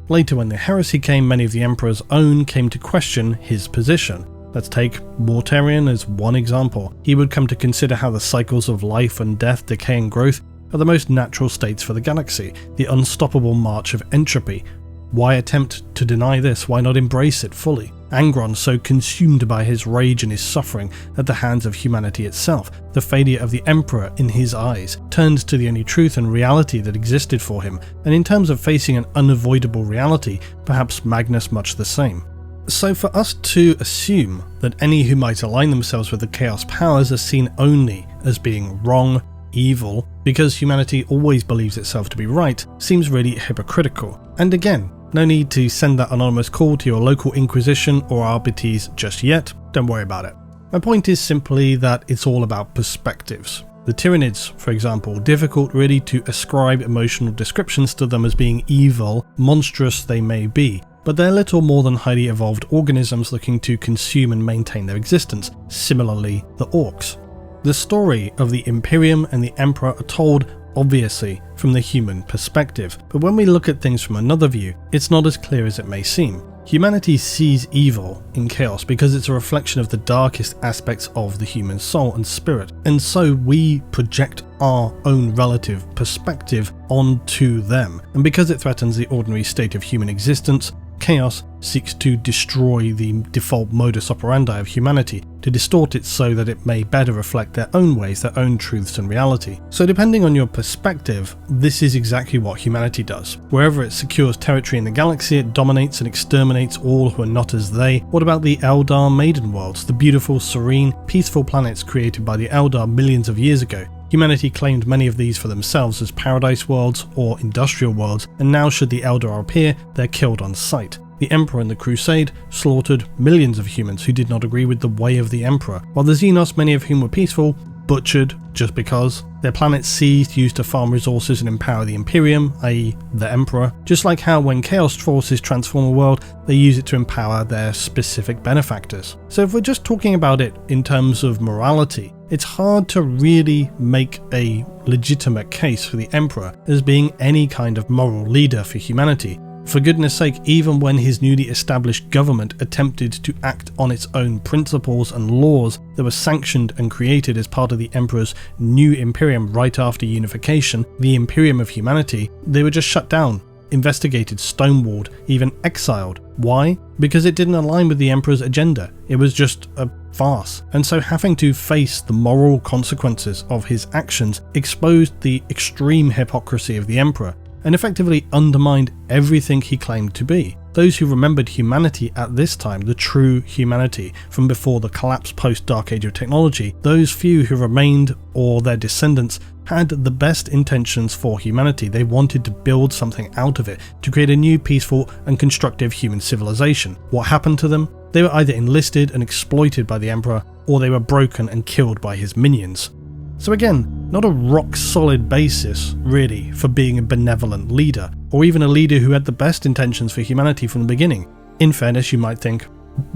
Later, when the heresy came, many of the Emperor's own came to question his position. Let's take Mortarion as one example. He would come to consider how the cycles of life and death, decay and growth are the most natural states for the galaxy, the unstoppable march of entropy. Why attempt to deny this? Why not embrace it fully? Angron, so consumed by his rage and his suffering at the hands of humanity itself, the failure of the Emperor in his eyes, turned to the only truth and reality that existed for him, and in terms of facing an unavoidable reality, perhaps Magnus much the same. So for us to assume that any who might align themselves with the Chaos powers are seen only as being wrong, evil, because humanity always believes itself to be right, seems really hypocritical. And again, no need to send that anonymous call to your local Inquisition or RBTs just yet, don't worry about it. My point is simply that it's all about perspectives. The Tyranids, for example, difficult really to ascribe emotional descriptions to them as being evil, monstrous they may be, but they're little more than highly evolved organisms looking to consume and maintain their existence, similarly the Orcs. The story of the Imperium and the Emperor are told obviously from the human perspective, but when we look at things from another view, it's not as clear as it may seem. Humanity sees evil in chaos because it's a reflection of the darkest aspects of the human soul and spirit, and so we project our own relative perspective onto them, and because it threatens the ordinary state of human existence, chaos seeks to destroy the default modus operandi of humanity, to distort it so that it may better reflect their own ways, their own truths and reality. So depending on your perspective, this is exactly what humanity does. Wherever it secures territory in the galaxy, it dominates and exterminates all who are not as they. What about the Eldar Maiden Worlds, the beautiful, serene, peaceful planets created by the Eldar millions of years ago? Humanity claimed many of these for themselves as paradise worlds or industrial worlds, and now should the Eldar appear, they're killed on sight. The Emperor and the Crusade slaughtered millions of humans who did not agree with the way of the Emperor, while the Xenos, many of whom were peaceful, butchered just because. Their planets seized, used to farm resources and empower the Imperium, i.e. the Emperor, just like how when Chaos forces transform a world, they use it to empower their specific benefactors. So if we're just talking about it in terms of morality, it's hard to really make a legitimate case for the Emperor as being any kind of moral leader for humanity. For goodness sake, even when his newly established government attempted to act on its own principles and laws that were sanctioned and created as part of the Emperor's new Imperium right after unification, the Imperium of Humanity, they were just shut down, investigated, stonewalled, even exiled. Why? Because it didn't align with the Emperor's agenda. It was just a farce. And so having to face the moral consequences of his actions exposed the extreme hypocrisy of the Emperor and effectively undermined everything he claimed to be. Those who remembered humanity at this time, the true humanity from before the collapse post-Dark Age of technology, those few who remained or their descendants had the best intentions for humanity. They wanted to build something out of it, to create a new peaceful and constructive human civilization. What happened to them? They were either enlisted and exploited by the Emperor, or they were broken and killed by his minions. So again, not a rock-solid basis, really, for being a benevolent leader, or even a leader who had the best intentions for humanity from the beginning. In fairness, you might think,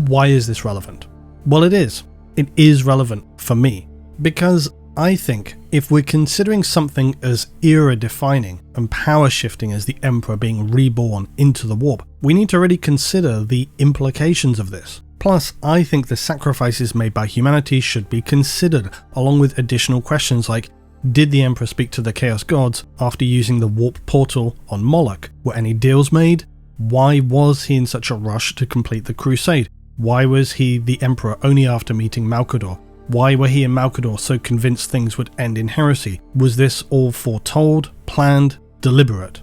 why is this relevant? Well, it is. It is relevant for me, because I think if we're considering something as era-defining and power-shifting as the Emperor being reborn into the warp, we need to really consider the implications of this. Plus, I think the sacrifices made by humanity should be considered, along with additional questions like, did the Emperor speak to the Chaos Gods after using the warp portal on Moloch? Were any deals made? Why was he in such a rush to complete the Crusade? Why was he the Emperor only after meeting Malkador? Why were he and Malcador so convinced things would end in heresy? Was this all foretold, planned, deliberate?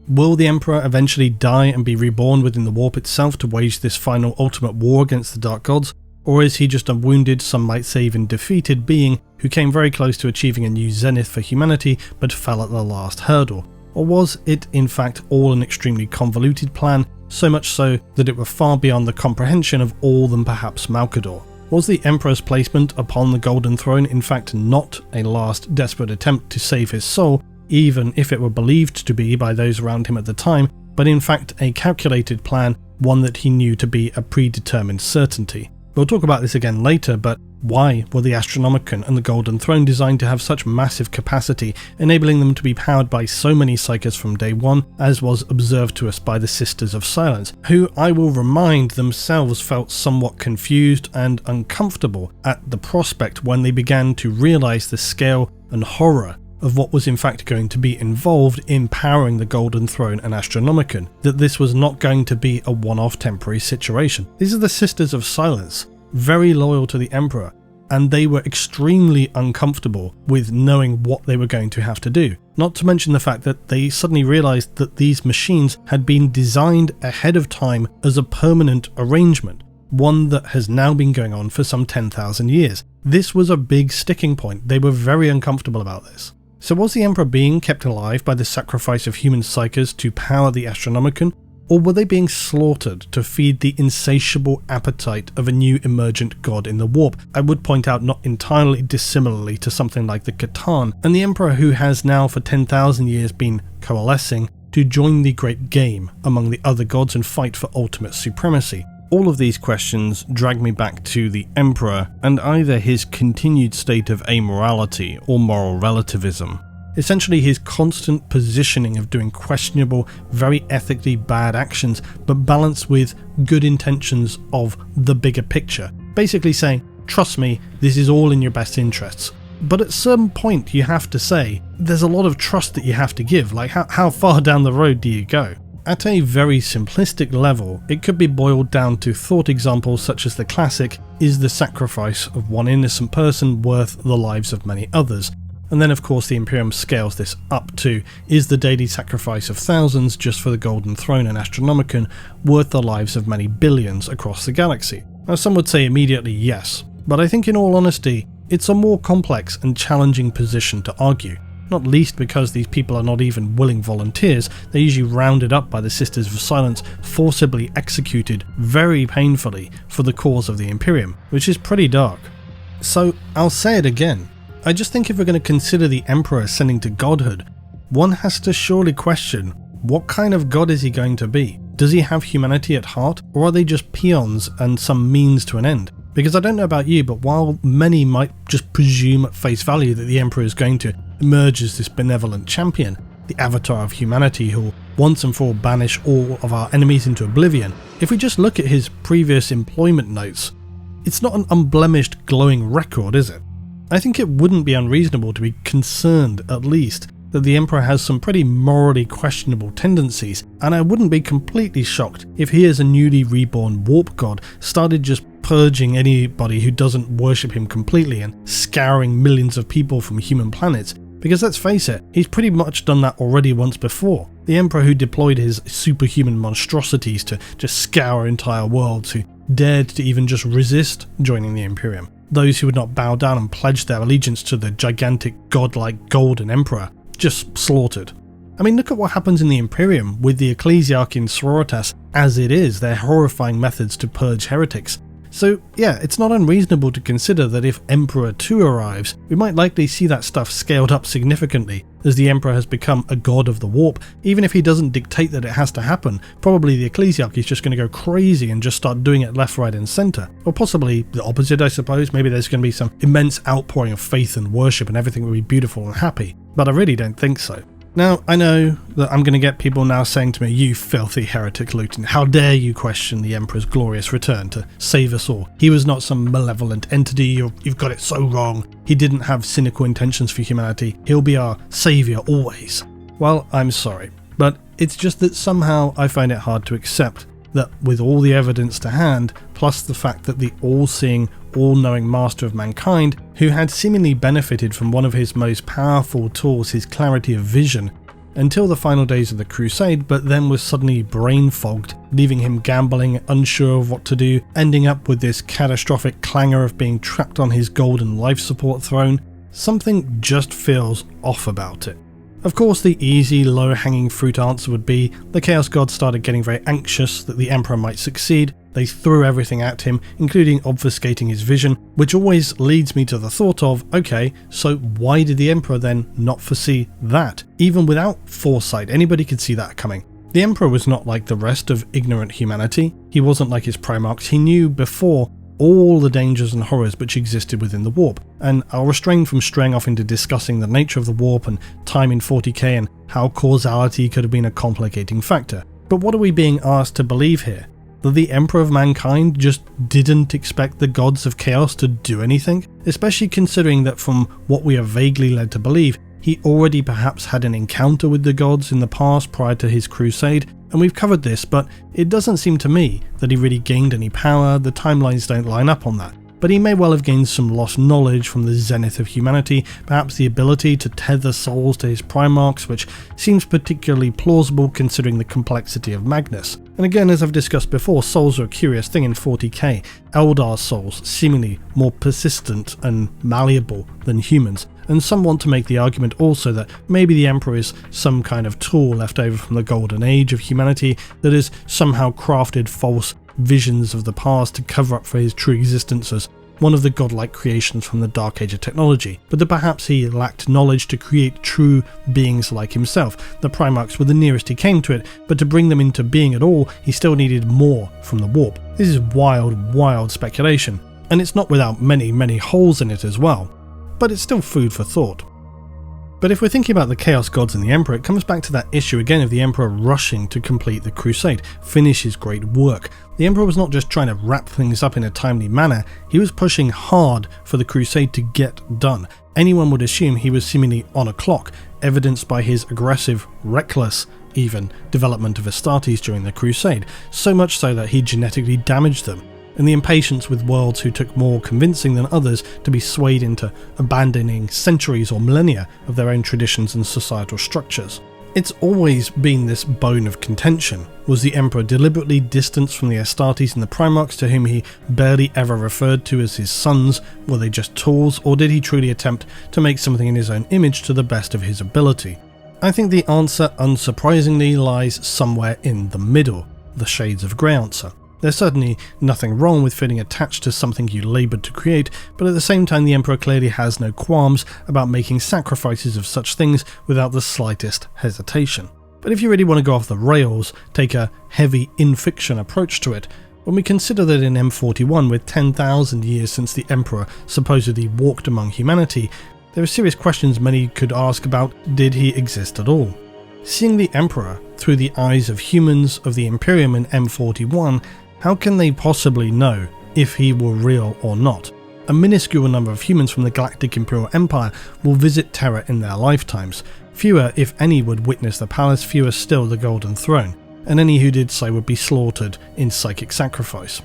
Will the Emperor eventually die and be reborn within the warp itself to wage this final ultimate war against the Dark Gods? Or is he just a wounded, some might say even defeated being who came very close to achieving a new zenith for humanity but fell at the last hurdle? Or was it in fact all an extremely convoluted plan, so much so that it were far beyond the comprehension of all than perhaps Malcador? Was the Emperor's placement upon the Golden Throne in fact not a last desperate attempt to save his soul, even if it were believed to be by those around him at the time, but in fact a calculated plan, one that he knew to be a predetermined certainty? We'll talk about this again later, but why were the Astronomicon and the Golden Throne designed to have such massive capacity, enabling them to be powered by so many psykers from day one, as was observed to us by the Sisters of Silence, who, I will remind, themselves felt somewhat confused and uncomfortable at the prospect when they began to realise the scale and horror of what was in fact going to be involved in powering the Golden Throne and Astronomicon, that this was not going to be a one-off temporary situation. These are the Sisters of Silence, very loyal to the Emperor, and they were extremely uncomfortable with knowing what they were going to have to do. Not to mention the fact that they suddenly realised that these machines had been designed ahead of time as a permanent arrangement, one that has now been going on for some 10,000 years. This was a big sticking point. They were very uncomfortable about this. So was the Emperor being kept alive by the sacrifice of human psykers to power the Astronomicon, or were they being slaughtered to feed the insatiable appetite of a new emergent god in the warp? I would point out not entirely dissimilarly to something like the Catan, and the Emperor who has now for 10,000 years been coalescing to join the great game among the other gods and fight for ultimate supremacy. All of these questions drag me back to the Emperor and either his continued state of amorality or moral relativism. Essentially his constant positioning of doing questionable, very ethically bad actions, but balanced with good intentions of the bigger picture. Basically saying, trust me, this is all in your best interests. But at some point you have to say, there's a lot of trust that you have to give, like how far down the road do you go? At a very simplistic level, it could be boiled down to thought examples such as the classic, is the sacrifice of one innocent person worth the lives of many others? And then of course the Imperium scales this up to, is the daily sacrifice of thousands just for the Golden Throne and Astronomicon worth the lives of many billions across the galaxy? Now some would say immediately yes, but I think in all honesty, it's a more complex and challenging position to argue. Not least because these people are not even willing volunteers, they're usually rounded up by the Sisters of Silence, forcibly executed very painfully for the cause of the Imperium, which is pretty dark. So I'll say it again, I just think if we're going to consider the Emperor ascending to godhood, one has to surely question, what kind of god is he going to be? Does he have humanity at heart, or are they just peons and some means to an end? Because I don't know about you, but while many might just presume at face value that the Emperor is going to emerge as this benevolent champion, the avatar of humanity who will once and for all banish all of our enemies into oblivion, if we just look at his previous employment notes, it's not an unblemished glowing record, is it? I think it wouldn't be unreasonable to be concerned, at least, that the Emperor has some pretty morally questionable tendencies, and I wouldn't be completely shocked if he as a newly reborn warp god started just purging anybody who doesn't worship him completely and scouring millions of people from human planets, because let's face it, he's pretty much done that already once before. The Emperor who deployed his superhuman monstrosities to just scour entire worlds, who dared to even just resist joining the Imperium. Those who would not bow down and pledge their allegiance to the gigantic godlike Golden Emperor, just slaughtered. I mean, look at what happens in the Imperium with the Ecclesiarchy in Sororitas as it is, their horrifying methods to purge heretics. So yeah, it's not unreasonable to consider that if Emperor 2 arrives, we might likely see that stuff scaled up significantly, as the Emperor has become a god of the warp. Even if he doesn't dictate that it has to happen, probably the Ecclesiarchy is just going to go crazy and just start doing it left, right and centre. Or possibly the opposite, I suppose. Maybe there's going to be some immense outpouring of faith and worship and everything will be beautiful and happy. But I really don't think so. Now, I know that I'm going to get people now saying to me, you filthy heretic Luton, how dare you question the Emperor's glorious return to save us all? He was not some malevolent entity, you've got it so wrong. He didn't have cynical intentions for humanity, he'll be our saviour always. Well, I'm sorry, but it's just that somehow I find it hard to accept that with all the evidence to hand, plus the fact that the all-seeing, all-knowing master of mankind, who had seemingly benefited from one of his most powerful tools, his clarity of vision, until the final days of the Crusade, but then was suddenly brain-fogged, leaving him gambling, unsure of what to do, ending up with this catastrophic clangor of being trapped on his golden life support throne. Something just feels off about it. Of course, the easy, low-hanging fruit answer would be the Chaos Gods started getting very anxious that the Emperor might succeed. They threw everything at him, including obfuscating his vision, which always leads me to the thought of, okay, so why did the Emperor then not foresee that? Even without foresight, anybody could see that coming. The Emperor was not like the rest of ignorant humanity. He wasn't like his Primarchs. He knew before all the dangers and horrors which existed within the warp, and I'll refrain from straying off into discussing the nature of the warp and time in 40k and how causality could have been a complicating factor. But what are we being asked to believe here? That the Emperor of Mankind just didn't expect the gods of chaos to do anything? Especially considering that from what we are vaguely led to believe, he already perhaps had an encounter with the gods in the past prior to his crusade, and we've covered this, but it doesn't seem to me that he really gained any power. The timelines don't line up on that. But he may well have gained some lost knowledge from the zenith of humanity, perhaps the ability to tether souls to his Primarchs, which seems particularly plausible considering the complexity of Magnus. And again, as I've discussed before, souls are a curious thing in 40k. Eldar souls, seemingly more persistent and malleable than humans. And some want to make the argument also that maybe the Emperor is some kind of tool left over from the golden age of humanity that has somehow crafted false visions of the past to cover up for his true existence as one of the godlike creations from the dark age of technology, but that perhaps he lacked knowledge to create true beings like himself. The Primarchs were the nearest he came to it, but to bring them into being at all, he still needed more from the warp. This is wild speculation, and it's not without many holes in it as well, but it's still food for thought. But if we're thinking about the Chaos Gods and the Emperor, it comes back to that issue again of the Emperor rushing to complete the Crusade, finish his great work. The Emperor was not just trying to wrap things up in a timely manner, he was pushing hard for the Crusade to get done. Anyone would assume he was seemingly on a clock, evidenced by his aggressive, reckless, even, development of Astartes during the Crusade, so much so that he genetically damaged them, and the impatience with worlds who took more convincing than others to be swayed into abandoning centuries or millennia of their own traditions and societal structures. It's always been this bone of contention. Was the Emperor deliberately distanced from the Astartes and the Primarchs to whom he barely ever referred to as his sons? Were they just tools, or did he truly attempt to make something in his own image to the best of his ability? I think the answer, unsurprisingly, lies somewhere in the middle, the shades of grey answer. There's certainly nothing wrong with feeling attached to something you laboured to create, but at the same time the Emperor clearly has no qualms about making sacrifices of such things without the slightest hesitation. But if you really want to go off the rails, take a heavy in-fiction approach to it, when we consider that in M41, with 10,000 years since the Emperor supposedly walked among humanity, there are serious questions many could ask about, did he exist at all? Seeing the Emperor through the eyes of humans of the Imperium in M41, how can they possibly know if he were real or not? A minuscule number of humans from the Galactic Imperial Empire will visit Terra in their lifetimes. Fewer, if any, would witness the palace, fewer still the Golden Throne, and any who did so would be slaughtered in psychic sacrifice.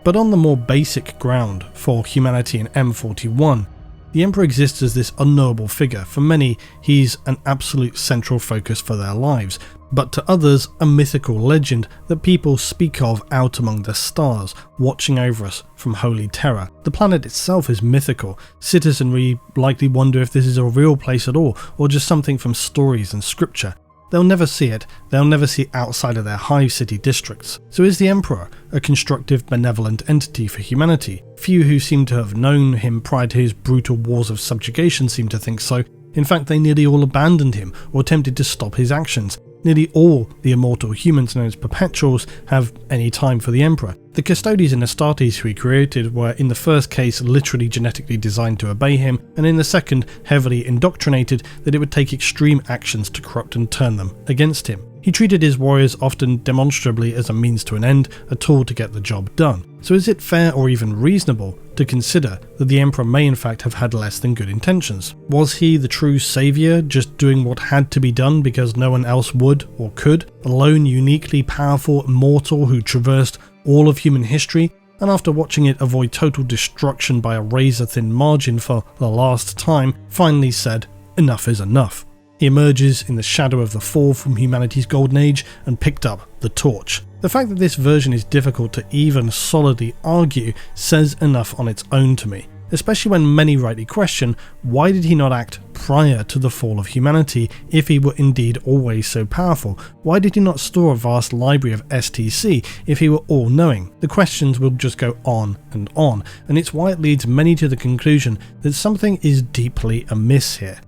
But on the more basic ground for humanity in M41, the Emperor exists as this unknowable figure. For many, he's an absolute central focus for their lives, but to others, a mythical legend that people speak of out among the stars, watching over us from Holy Terra. The planet itself is mythical. Citizenry likely wonder if this is a real place at all, or just something from stories and scripture. They'll never see it, they'll never see outside of their hive city districts. So is the Emperor a constructive, benevolent entity for humanity? Few who seem to have known him prior to his brutal wars of subjugation seem to think so. In fact, they nearly all abandoned him or attempted to stop his actions. Nearly all the immortal humans known as Perpetuals have any time for the Emperor. The Custodians and Astartes who he created were in the first case literally genetically designed to obey him, and in the second heavily indoctrinated that it would take extreme actions to corrupt and turn them against him. He treated his warriors often demonstrably as a means to an end, a tool to get the job done. So is it fair or even reasonable to consider that the Emperor may in fact have had less than good intentions? Was he the true saviour, just doing what had to be done because no one else would or could? A lone, uniquely powerful mortal who traversed all of human history, and after watching it avoid total destruction by a razor-thin margin for the last time, finally said, "Enough is enough." He emerges in the shadow of the fall from humanity's golden age and picked up the torch. The fact that this version is difficult to even solidly argue says enough on its own to me, especially when many rightly question why did he not act prior to the fall of humanity if he were indeed always so powerful? Why did he not store a vast library of STC if he were all-knowing? The questions will just go on, and it's why it leads many to the conclusion that something is deeply amiss here.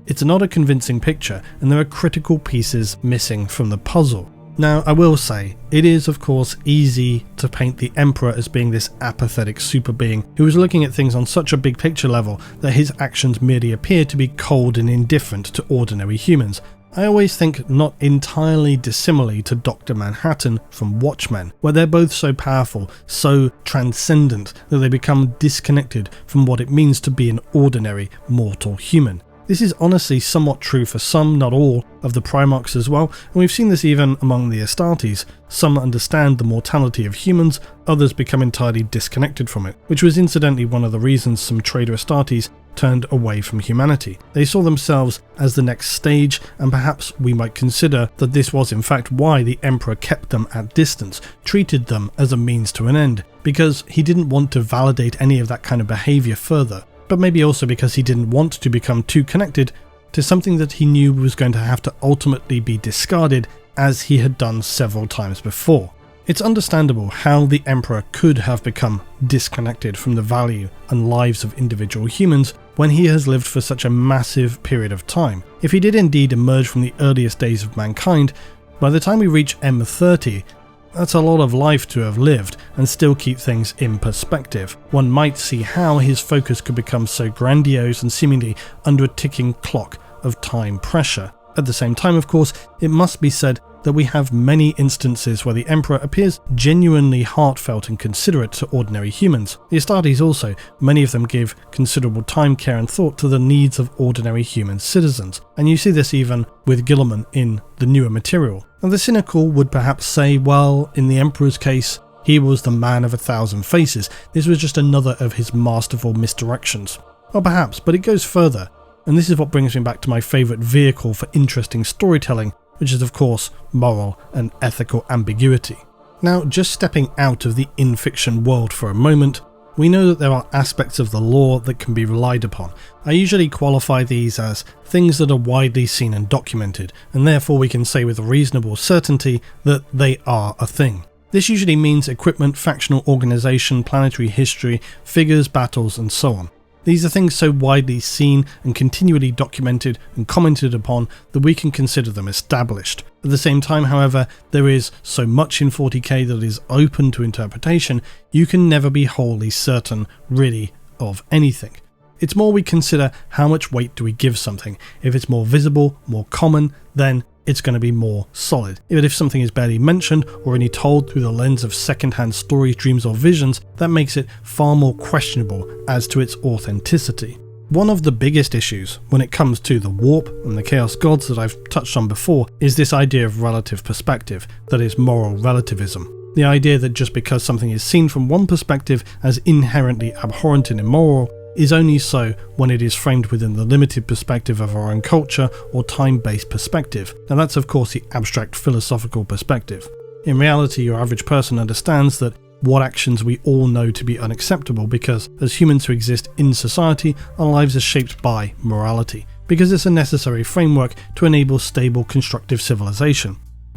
It's not a convincing picture, and there are critical pieces missing from the puzzle. Now, I will say, it is of course easy to paint the Emperor as being this apathetic super being who was looking at things on such a big picture level that his actions merely appear to be cold and indifferent to ordinary humans. I always think not entirely dissimilarly to Dr. Manhattan from Watchmen, where they're both so powerful, so transcendent, that they become disconnected from what it means to be an ordinary mortal human. This is honestly somewhat true for some, not all, of the Primarchs as well, and we've seen this even among the Astartes. Some understand the mortality of humans, others become entirely disconnected from it, which was incidentally one of the reasons some Trader Astartes turned away from humanity. They saw themselves as the next stage, and perhaps we might consider that this was in fact why the Emperor kept them at distance, treated them as a means to an end, because he didn't want to validate any of that kind of behaviour further. But maybe also because he didn't want to become too connected to something that he knew was going to have to ultimately be discarded, as he had done several times before. It's understandable how the Emperor could have become disconnected from the value and lives of individual humans when he has lived for such a massive period of time. If he did indeed emerge from the earliest days of mankind, by the time we reach M30, that's a lot of life to have lived and still keep things in perspective. One might see how his focus could become so grandiose and seemingly under a ticking clock of time pressure. At the same time, of course, it must be said that we have many instances where the Emperor appears genuinely heartfelt and considerate to ordinary humans. The Astartes also, many of them give considerable time, care and thought to the needs of ordinary human citizens, and you see this even with Guilliman in the newer material. And the cynical would perhaps say, well, in the Emperor's case, he was the man of 1,000 faces, this was just another of his masterful misdirections. Well, perhaps, but it goes further, and this is what brings me back to my favourite vehicle for interesting storytelling, which is of course moral and ethical ambiguity. Now, just stepping out of the in-fiction world for a moment, we know that there are aspects of the lore that can be relied upon. I usually qualify these as things that are widely seen and documented, and therefore we can say with reasonable certainty that they are a thing. This usually means equipment, factional organisation, planetary history, figures, battles, and so on. These are things so widely seen and continually documented and commented upon that we can consider them established. At the same time, however, there is so much in 40k that is open to interpretation, you can never be wholly certain, really, of anything. It's more we consider how much weight do we give something. If it's more visible, more common, then it's going to be more solid. If something is barely mentioned or only told through the lens of second-hand stories, dreams or visions, that makes it far more questionable as to its authenticity. One of the biggest issues when it comes to the warp and the chaos gods that I've touched on before is this idea of relative perspective, that is moral relativism. The idea that just because something is seen from one perspective as inherently abhorrent and immoral is only so when it is framed within the limited perspective of our own culture or time-based perspective. Now that's of course the abstract philosophical perspective. In reality, your average person understands that what actions we all know to be unacceptable because as humans who exist in society, our lives are shaped by morality, because it's a necessary framework to enable stable constructive civilization.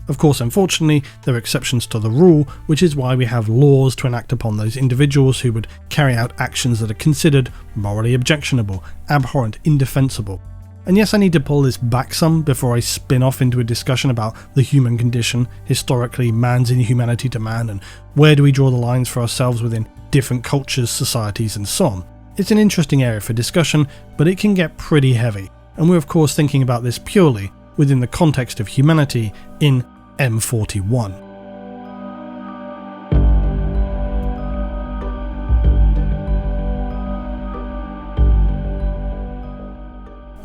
Of course, unfortunately, there are exceptions to the rule, which is why we have laws to enact upon those individuals who would carry out actions that are considered morally objectionable, abhorrent, indefensible. And yes, I need to pull this back some before I spin off into a discussion about the human condition, historically man's inhumanity to man, and where do we draw the lines for ourselves within different cultures, societies and so on. It's an interesting area for discussion, but it can get pretty heavy, and we're of course thinking about this purely within the context of humanity in M41.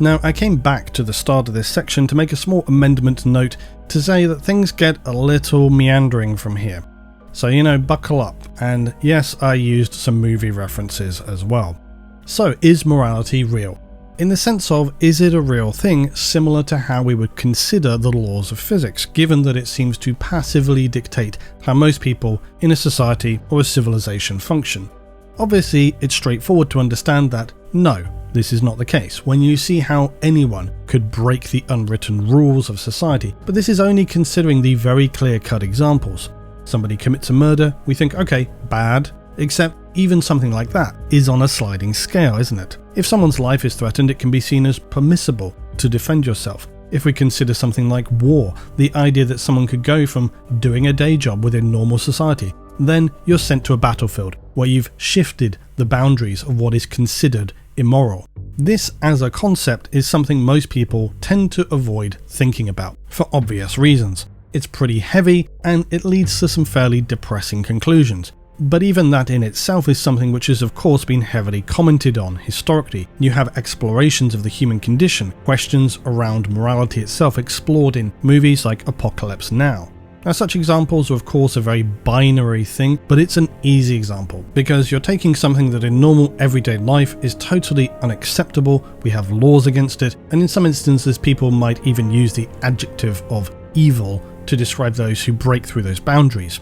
Now, I came back to the start of this section to make a small amendment note to say that things get a little meandering from here. So, buckle up. And yes, I used some movie references as well. So, is morality real? In the sense of, is it a real thing similar to how we would consider the laws of physics, given that it seems to passively dictate how most people in a society or a civilization function? Obviously, it's straightforward to understand that no, this is not the case when you see how anyone could break the unwritten rules of society, but this is only considering the very clear-cut examples. Somebody commits a murder, we think, okay, bad, except even something like that is on a sliding scale, isn't it? If someone's life is threatened, it can be seen as permissible to defend yourself. If we consider something like war, the idea that someone could go from doing a day job within normal society, then you're sent to a battlefield where you've shifted the boundaries of what is considered immoral. This as a concept is something most people tend to avoid thinking about, for obvious reasons. It's pretty heavy and it leads to some fairly depressing conclusions. But even that in itself is something which has of course been heavily commented on historically. You have explorations of the human condition, questions around morality itself explored in movies like Apocalypse Now. Now, such examples are of course a very binary thing, but it's an easy example because you're taking something that in normal everyday life is totally unacceptable, we have laws against it, and in some instances people might even use the adjective of evil to describe those who break through those boundaries.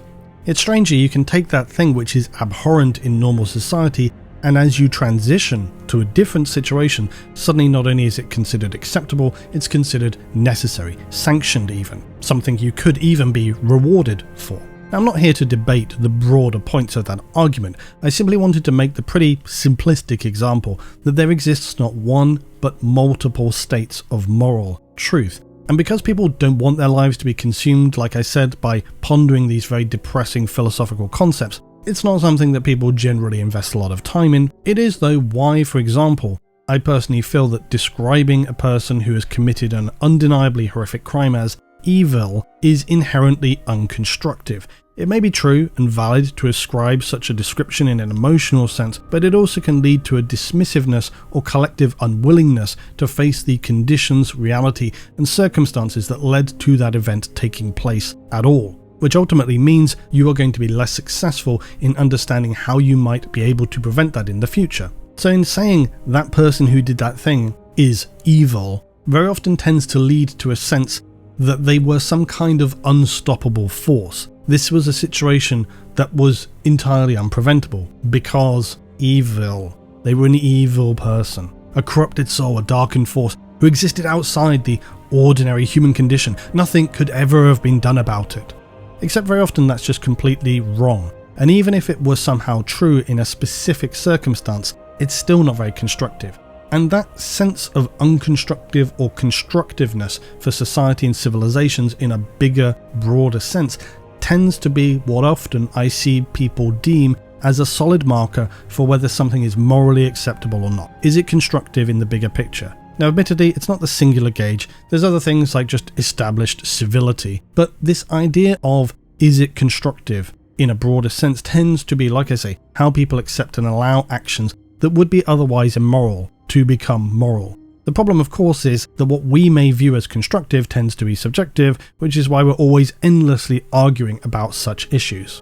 It's stranger you can take that thing which is abhorrent in normal society, and as you transition to a different situation, suddenly not only is it considered acceptable, it's considered necessary, sanctioned even, something you could even be rewarded for. Now, I'm not here to debate the broader points of that argument, I simply wanted to make the pretty simplistic example that there exists not one, but multiple states of moral truth. And because people don't want their lives to be consumed, like I said, by pondering these very depressing philosophical concepts, it's not something that people generally invest a lot of time in. It is though why, for example, I personally feel that describing a person who has committed an undeniably horrific crime as evil is inherently unconstructive. It may be true and valid to ascribe such a description in an emotional sense, but it also can lead to a dismissiveness or collective unwillingness to face the conditions, reality, and circumstances that led to that event taking place at all, which ultimately means you are going to be less successful in understanding how you might be able to prevent that in the future. So in saying that person who did that thing is evil, very often tends to lead to a sense that they were some kind of unstoppable force. This was a situation that was entirely unpreventable because evil. They were an evil person, a corrupted soul, a darkened force who existed outside the ordinary human condition. Nothing could ever have been done about it. Except very often that's just completely wrong. And even if it was somehow true in a specific circumstance, it's still not very constructive. And that sense of unconstructive or constructiveness for society and civilizations in a bigger, broader sense tends to be what often I see people deem as a solid marker for whether something is morally acceptable or not. Is it constructive in the bigger picture? Now, admittedly, it's not the singular gauge. There's other things like just established civility. But this idea of is it constructive in a broader sense tends to be, like I say, how people accept and allow actions that would be otherwise immoral to become moral. The problem, of course, is that what we may view as constructive tends to be subjective, which is why we're always endlessly arguing about such issues.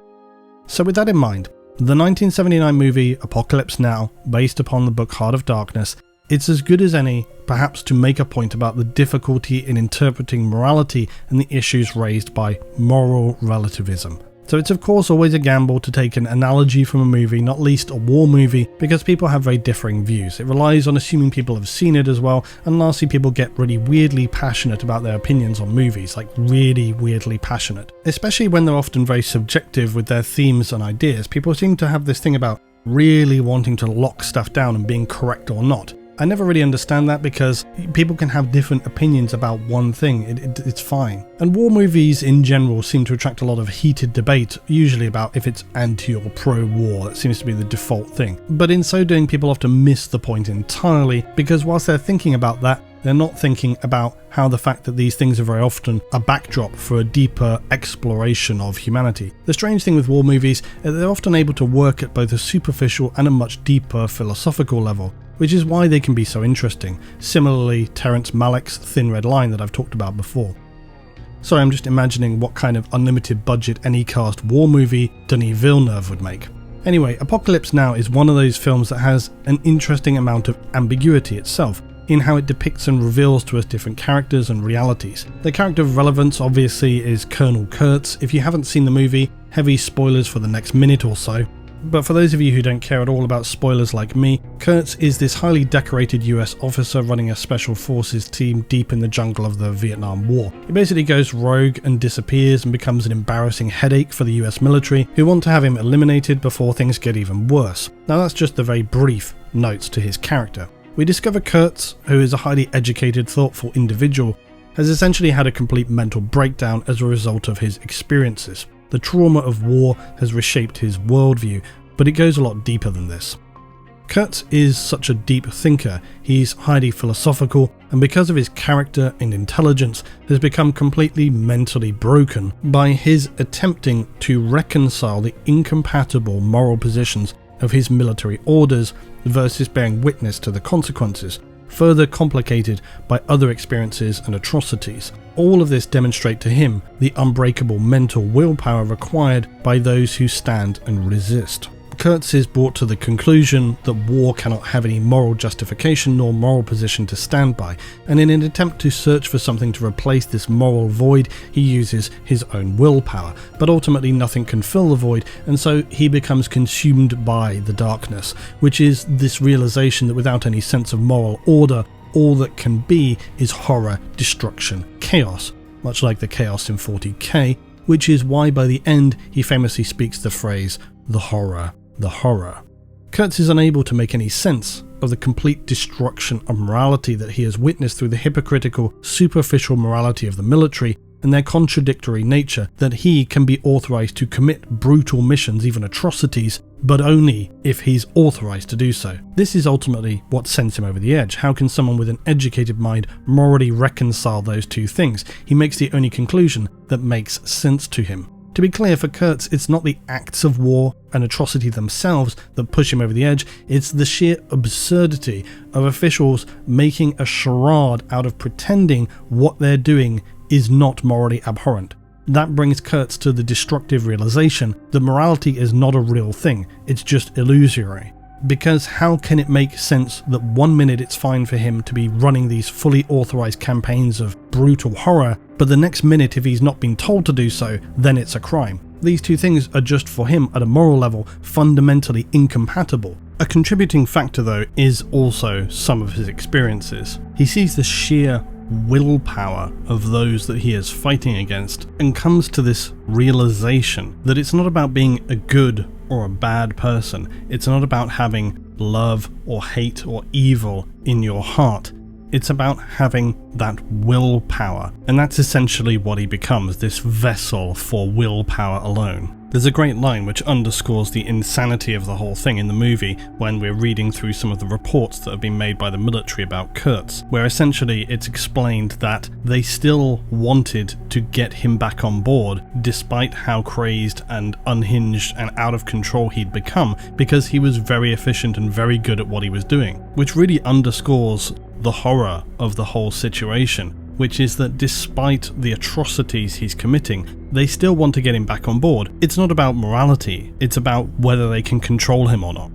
So with that in mind, the 1979 movie Apocalypse Now, based upon the book Heart of Darkness, it's as good as any, perhaps, to make a point about the difficulty in interpreting morality and the issues raised by moral relativism. So it's of course always a gamble to take an analogy from a movie, not least a war movie, because people have very differing views. It relies on assuming people have seen it as well, and lastly people get really weirdly passionate about their opinions on movies, like really weirdly passionate. Especially when they're often very subjective with their themes and ideas, people seem to have this thing about really wanting to lock stuff down and being correct or not. I never really understand that because people can have different opinions about one thing, it's fine. And war movies in general seem to attract a lot of heated debate, usually about if it's anti or pro-war. That seems to be the default thing. But in so doing, people often miss the point entirely, because whilst they're thinking about that, they're not thinking about how the fact that these things are very often a backdrop for a deeper exploration of humanity. The strange thing with war movies is they're often able to work at both a superficial and a much deeper philosophical level, which is why they can be so interesting. Similarly, Terrence Malick's Thin Red Line that I've talked about before. Sorry, I'm just imagining what kind of unlimited budget any cast war movie Denis Villeneuve would make. Anyway, Apocalypse Now is one of those films that has an interesting amount of ambiguity itself, in how it depicts and reveals to us different characters and realities. The character of relevance obviously is Colonel Kurtz. If you haven't seen the movie, heavy spoilers for the next minute or so. But for those of you who don't care at all about spoilers like me, Kurtz is this highly decorated US officer running a special forces team deep in the jungle of the Vietnam War. He basically goes rogue and disappears and becomes an embarrassing headache for the US military, who want to have him eliminated before things get even worse. Now that's just the very brief notes to his character. We discover Kurtz, who is a highly educated, thoughtful individual, has essentially had a complete mental breakdown as a result of his experiences. The trauma of war has reshaped his worldview, but it goes a lot deeper than this. Kurtz is such a deep thinker, he's highly philosophical, and because of his character and intelligence has become completely mentally broken by his attempting to reconcile the incompatible moral positions of his military orders versus bearing witness to the consequences, further complicated by other experiences and atrocities. All of this demonstrate to him the unbreakable mental willpower required by those who stand and resist. Kurtz is brought to the conclusion that war cannot have any moral justification nor moral position to stand by, and in an attempt to search for something to replace this moral void, he uses his own willpower, but ultimately nothing can fill the void, and so he becomes consumed by the darkness, which is this realization that without any sense of moral order, all that can be is horror, destruction, chaos, much like the chaos in 40K, which is why by the end he famously speaks the phrase, "the horror, the horror." Kurtz is unable to make any sense of the complete destruction of morality that he has witnessed through the hypocritical, superficial morality of the military and their contradictory nature, that he can be authorized to commit brutal missions, even atrocities, but only if he's authorized to do so. This is ultimately what sends him over the edge. How can someone with an educated mind morally reconcile those two things? He makes the only conclusion that makes sense to him. To be clear, for Kurtz, it's not the acts of war and atrocity themselves that push him over the edge, it's the sheer absurdity of officials making a charade out of pretending what they're doing is not morally abhorrent. That brings Kurtz to the destructive realization that morality is not a real thing, it's just illusory. Because how can it make sense that 1 minute it's fine for him to be running these fully authorized campaigns of brutal horror, but the next minute if he's not been told to do so, then it's a crime? These two things are just for him at a moral level fundamentally incompatible. A contributing factor though is also some of his experiences. He sees the sheer willpower of those that he is fighting against and comes to this realization that it's not about being a good or a bad person. It's not about having love or hate or evil in your heart. It's about having that willpower, and that's essentially what he becomes, this vessel for willpower alone. There's a great line which underscores the insanity of the whole thing in the movie when we're reading through some of the reports that have been made by the military about Kurtz, where essentially it's explained that they still wanted to get him back on board despite how crazed and unhinged and out of control he'd become, because he was very efficient and very good at what he was doing, which really underscores the horror of the whole situation, which is that despite the atrocities he's committing, they still want to get him back on board. It's not about morality, it's about whether they can control him or not.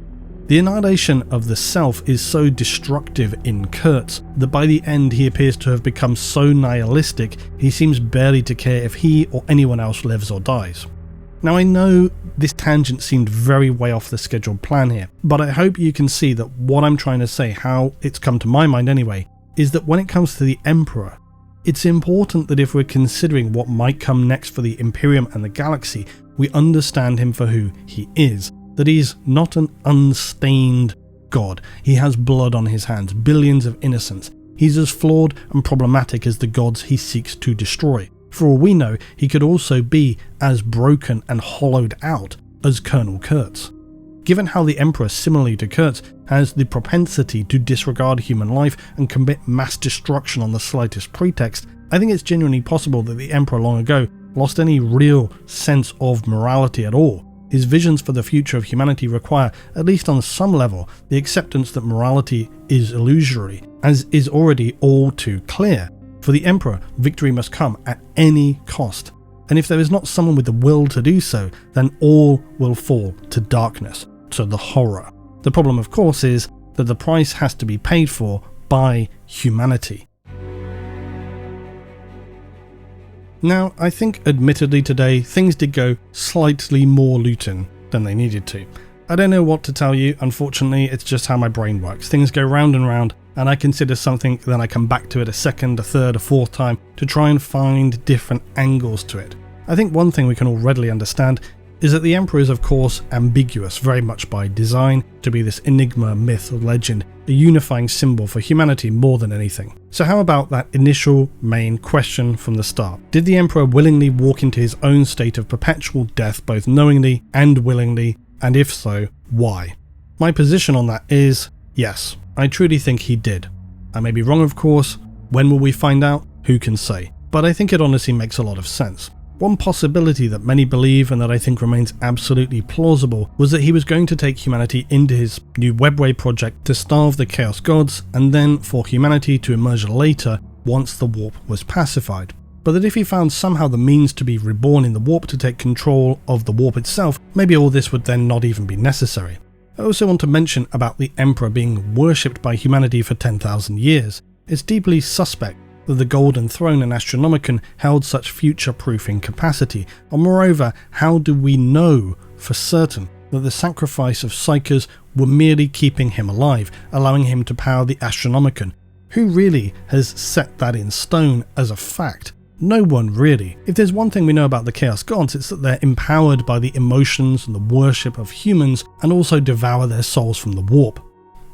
The annihilation of the self is so destructive in Kurtz that by the end he appears to have become so nihilistic he seems barely to care if he or anyone else lives or dies. Now I know this tangent seemed very way off the scheduled plan here, but I hope you can see that what I'm trying to say, how it's come to my mind anyway, is that when it comes to the Emperor, it's important that if we're considering what might come next for the Imperium and the galaxy, we understand him for who he is, that he's not an unstained, God. He has blood on his hands, billions of innocents. He's as flawed and problematic as the gods he seeks to destroy. For all we know, he could also be as broken and hollowed out as Colonel Kurtz. Given how the Emperor, similarly to Kurtz, has the propensity to disregard human life and commit mass destruction on the slightest pretext, I think it's genuinely possible that the Emperor long ago lost any real sense of morality at all. His visions for the future of humanity require, at least on some level, the acceptance that morality is illusory, as is already all too clear. For the Emperor, victory must come at any cost. And if there is not someone with the will to do so, then all will fall to darkness, to the horror. The problem, of course, is that the price has to be paid for by humanity. Now, I think admittedly today, things did go slightly more Luton than they needed to. I don't know what to tell you, unfortunately, it's just how my brain works. Things go round and round, and I consider something, then I come back to it a second, a third, a fourth time to try and find different angles to it. I think one thing we can all readily understand is that the Emperor is of course ambiguous, very much by design, to be this enigma, myth, or legend, a unifying symbol for humanity more than anything. So how about that initial main question from the start? Did the Emperor willingly walk into his own state of perpetual death, both knowingly and willingly, and if so, why? My position on that is yes, I truly think he did. I may be wrong, of course. When will we find out? Who can say? But I think it honestly makes a lot of sense. One possibility that many believe and that I think remains absolutely plausible was that he was going to take humanity into his new Webway project to starve the Chaos Gods and then for humanity to emerge later once the warp was pacified. But that if he found somehow the means to be reborn in the warp to take control of the warp itself, maybe all this would then not even be necessary. I also want to mention about the Emperor being worshipped by humanity for 10,000 years. It's deeply suspect that the Golden Throne and Astronomicon held such future-proofing capacity, and moreover, how do we know for certain that the sacrifice of Psykers were merely keeping him alive, allowing him to power the Astronomicon? Who really has set that in stone as a fact? No one really. If there's one thing we know about the Chaos Gods, it's that they're empowered by the emotions and the worship of humans and also devour their souls from the warp.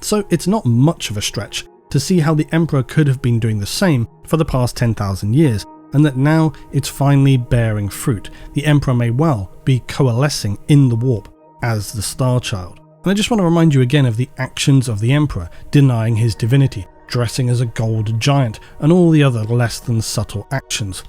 So it's not much of a stretch to see how the Emperor could have been doing the same for the past 10,000 years, and that now it's finally bearing fruit. The Emperor may well be coalescing in the warp as the Star Child. And I just want to remind you again of the actions of the Emperor, denying his divinity, dressing as a gold giant, and all the other less than subtle actions.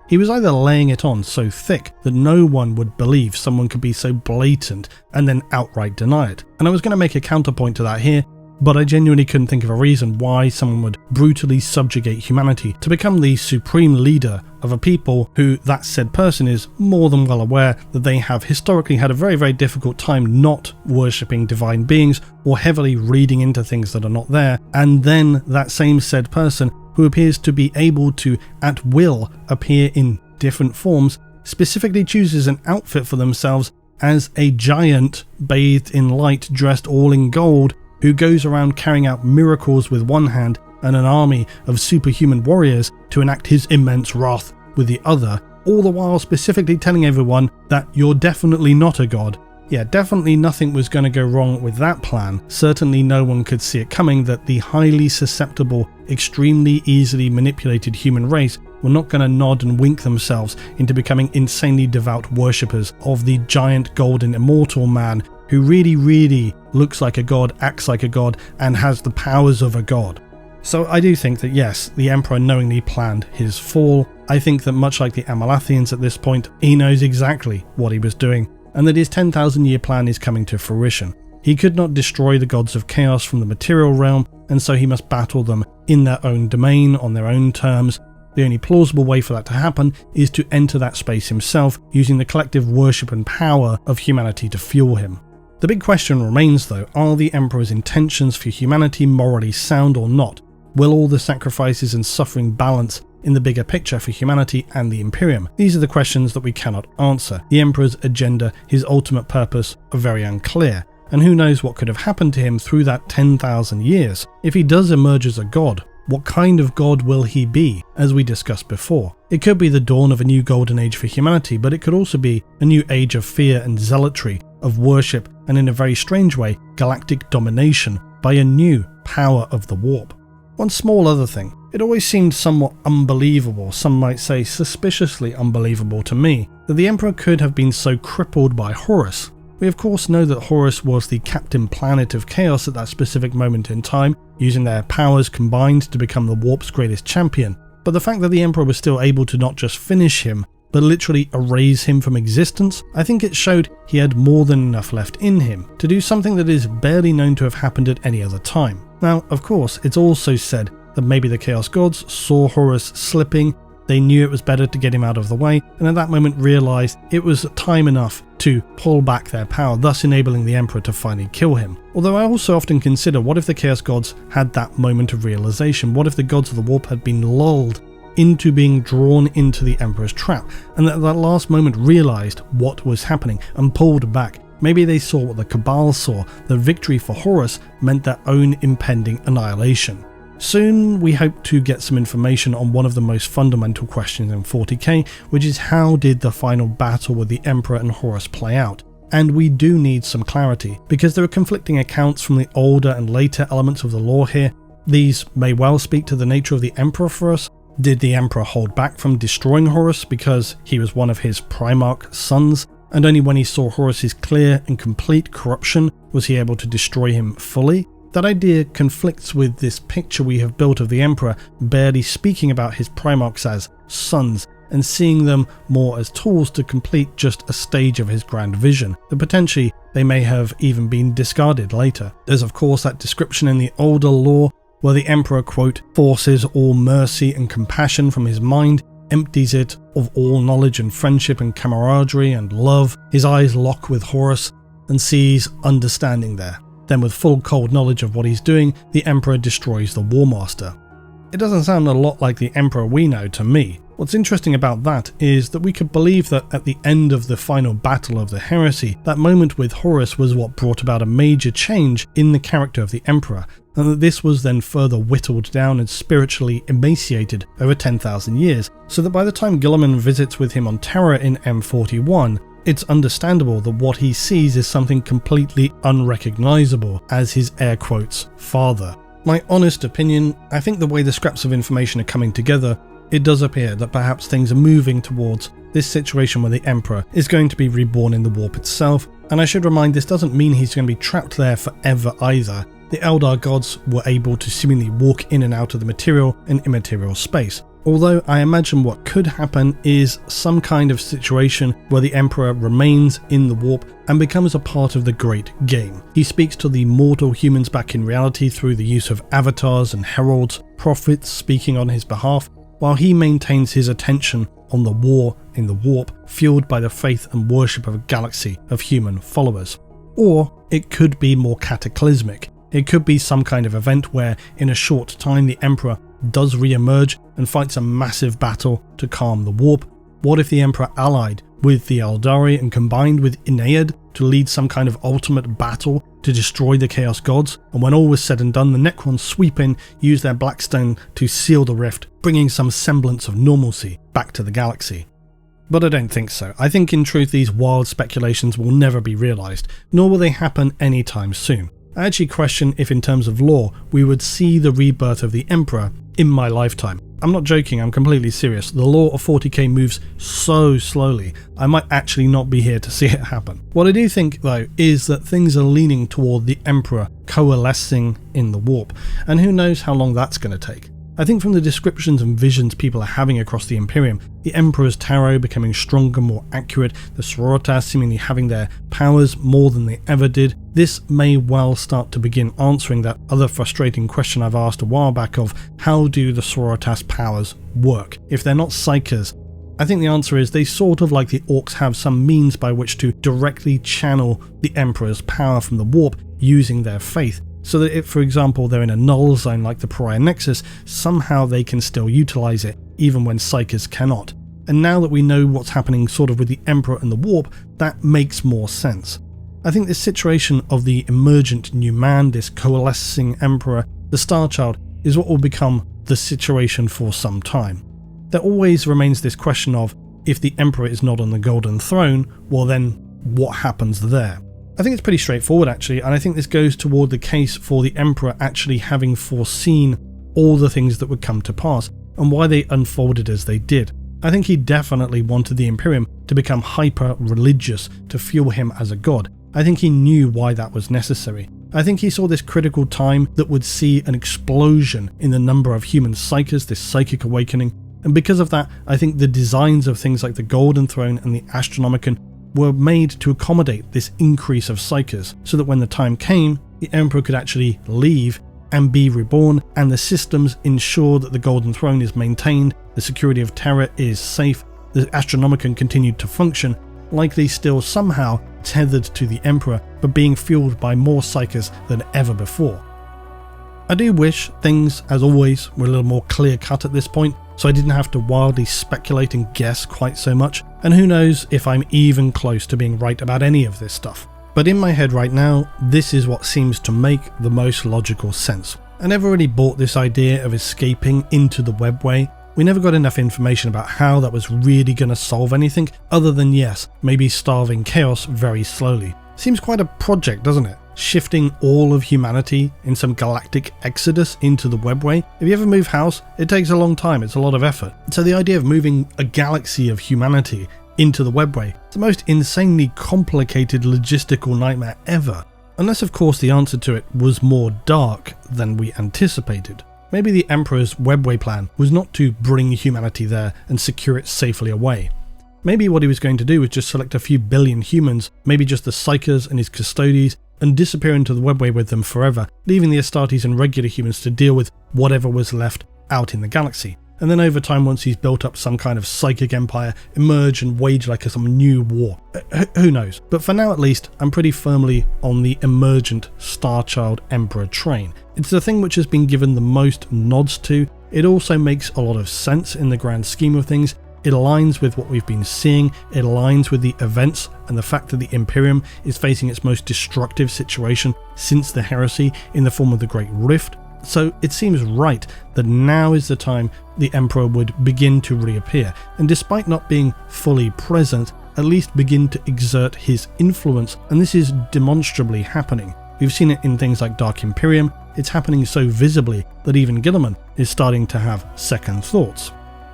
He was either laying it on so thick that no one would believe someone could be so blatant and then outright deny it. And I was going to make a counterpoint to that here, but I genuinely couldn't think of a reason why someone would brutally subjugate humanity to become the supreme leader of a people who that said person is more than well aware that they have historically had a very, very difficult time not worshipping divine beings or heavily reading into things that are not there, and then that same said person who appears to be able to at will appear in different forms specifically chooses an outfit for themselves as a giant bathed in light, dressed all in gold, who goes around carrying out miracles with one hand and an army of superhuman warriors to enact his immense wrath with the other, all the while specifically telling everyone that you're definitely not a god. Yeah, definitely nothing was going to go wrong with that plan. Certainly no one could see it coming that the highly susceptible, extremely easily manipulated human race were not going to nod and wink themselves into becoming insanely devout worshippers of the giant golden immortal man who really looks like a god, acts like a god, and has the powers of a god. So I do think that yes, the Emperor knowingly planned his fall. I think that much like the Amalathians at this point, he knows exactly what he was doing, and that his 10,000 year plan is coming to fruition. He could not destroy the gods of chaos from the material realm, and so he must battle them in their own domain, on their own terms. The only plausible way for that to happen is to enter that space himself, using the collective worship and power of humanity to fuel him. The big question remains though, are the Emperor's intentions for humanity morally sound or not? Will all the sacrifices and suffering balance in the bigger picture for humanity and the Imperium? These are the questions that we cannot answer. The Emperor's agenda, his ultimate purpose, are very unclear, and who knows what could have happened to him through that 10,000 years. If he does emerge as a god, what kind of god will he be, as we discussed before? It could be the dawn of a new golden age for humanity, but it could also be a new age of fear and zealotry, of worship, and in a very strange way, galactic domination by a new power of the warp. One small other thing, it always seemed somewhat unbelievable, some might say suspiciously unbelievable to me, that the Emperor could have been so crippled by Horus. We of course know that Horus was the captain planet of chaos at that specific moment in time, using their powers combined to become the warp's greatest champion, but the fact that the Emperor was still able to not just finish him, but literally erase him from existence, I think it showed he had more than enough left in him to do something that is barely known to have happened at any other time. Now, of course, it's also said that maybe the Chaos Gods saw Horus slipping, they knew it was better to get him out of the way, and at that moment realised it was time enough to pull back their power, thus enabling the Emperor to finally kill him. Although I also often consider, what if the Chaos Gods had that moment of realisation? What if the Gods of the Warp had been lulled into being drawn into the Emperor's trap, and at that last moment realised what was happening and pulled back? Maybe they saw what the Cabal saw, that victory for Horus meant their own impending annihilation. Soon we hope to get some information on one of the most fundamental questions in 40k, which is how did the final battle with the Emperor and Horus play out? And we do need some clarity, because there are conflicting accounts from the older and later elements of the lore here. These may well speak to the nature of the Emperor for us. Did the Emperor hold back from destroying Horus because he was one of his Primarch sons, and only when he saw Horus's clear and complete corruption was he able to destroy him fully? That idea conflicts with this picture we have built of the Emperor barely speaking about his Primarchs as sons, and seeing them more as tools to complete just a stage of his grand vision, that potentially they may have even been discarded later. There's of course that description in the older lore where the Emperor, quote, forces all mercy and compassion from his mind, empties it of all knowledge and friendship and camaraderie and love. His eyes lock with Horus and sees understanding there. Then with full cold knowledge of what he's doing, the Emperor destroys the War Master. It doesn't sound a lot like the Emperor we know to me. What's interesting about that is that we could believe that at the end of the final battle of the heresy, that moment with Horus was what brought about a major change in the character of the Emperor, and that this was then further whittled down and spiritually emaciated over 10,000 years, so that by the time Guilliman visits with him on Terra in M41, it's understandable that what he sees is something completely unrecognisable as his air quotes father. My honest opinion, I think the way the scraps of information are coming together, it does appear that perhaps things are moving towards this situation where the Emperor is going to be reborn in the warp itself, and I should remind this doesn't mean he's going to be trapped there forever either. The Eldar gods were able to seemingly walk in and out of the material and immaterial space. Although I imagine what could happen is some kind of situation where the Emperor remains in the warp and becomes a part of the great game. He speaks to the mortal humans back in reality through the use of avatars and heralds, prophets speaking on his behalf, while he maintains his attention on the war in the warp, fueled by the faith and worship of a galaxy of human followers. Or it could be more cataclysmic. It could be some kind of event where in a short time the Emperor does re-emerge and fights a massive battle to calm the warp. What if the Emperor allied with the Eldari and combined with Aeneid to lead some kind of ultimate battle to destroy the Chaos Gods, and when all was said and done, the Necrons sweep in, use their Blackstone to seal the rift, bringing some semblance of normalcy back to the galaxy? But I don't think so. I think in truth these wild speculations will never be realised, nor will they happen anytime soon. I actually question if in terms of lore we would see the rebirth of the Emperor in my lifetime. I'm not joking, I'm completely serious. The lore of 40k moves so slowly, I might actually not be here to see it happen. What I do think though is that things are leaning toward the Emperor coalescing in the warp, and who knows how long that's going to take. I think from the descriptions and visions people are having across the Imperium, the Emperor's tarot becoming stronger, more accurate, the Sororitas seemingly having their powers more than they ever did, this may well start to begin answering that other frustrating question I've asked a while back of how do the Sororitas powers work? If they're not psychers, I think the answer is they sort of like the Orcs have some means by which to directly channel the Emperor's power from the warp using their faith. So that if, for example, they're in a null zone like the Pariah Nexus, somehow they can still utilise it, even when Psychers cannot. And now that we know what's happening sort of with the Emperor and the Warp, that makes more sense. I think this situation of the emergent new man, this coalescing Emperor, the Star Child, is what will become the situation for some time. There always remains this question of, if the Emperor is not on the Golden Throne, well then, what happens there? I think it's pretty straightforward actually, and I think this goes toward the case for the Emperor actually having foreseen all the things that would come to pass and why they unfolded as they did. I think he definitely wanted the Imperium to become hyper-religious to fuel him as a god. I think he knew why that was necessary. I think he saw this critical time that would see an explosion in the number of human psykers, this psychic awakening, and because of that, I think the designs of things like the Golden Throne and the Astronomicon were made to accommodate this increase of psykers, so that when the time came, the Emperor could actually leave and be reborn, and the systems ensure that the Golden Throne is maintained, the security of Terra is safe, the Astronomicon continued to function, likely still somehow tethered to the Emperor, but being fueled by more psykers than ever before. I do wish things, as always, were a little more clear-cut at this point, so I didn't have to wildly speculate and guess quite so much, and who knows if I'm even close to being right about any of this stuff. But in my head right now, this is what seems to make the most logical sense. I never really bought this idea of escaping into the webway. We never got enough information about how that was really going to solve anything, other than yes, maybe starving chaos very slowly. Seems quite a project, doesn't it? Shifting all of humanity in some galactic exodus into the webway. If you ever move house, it takes a long time, it's a lot of effort. So the idea of moving a galaxy of humanity into the webway, it's the most insanely complicated logistical nightmare ever. Unless of course the answer to it was more dark than we anticipated. Maybe the Emperor's webway plan was not to bring humanity there and secure it safely away. Maybe what he was going to do was just select a few billion humans, maybe just the Psykers and his Custodies, and disappear into the webway with them forever, leaving the Astartes and regular humans to deal with whatever was left out in the galaxy. And then over time, once he's built up some kind of psychic empire, emerge and wage like some new war. Who knows? But for now at least, I'm pretty firmly on the emergent Starchild Emperor train. It's the thing which has been given the most nods to. It also makes a lot of sense in the grand scheme of things. It aligns with what we've been seeing, it aligns with the events and the fact that the Imperium is facing its most destructive situation since the heresy in the form of the Great Rift. So it seems right that now is the time the Emperor would begin to reappear, and despite not being fully present, at least begin to exert his influence, and this is demonstrably happening. We've seen it in things like Dark Imperium, it's happening so visibly that even Guilliman is starting to have second thoughts.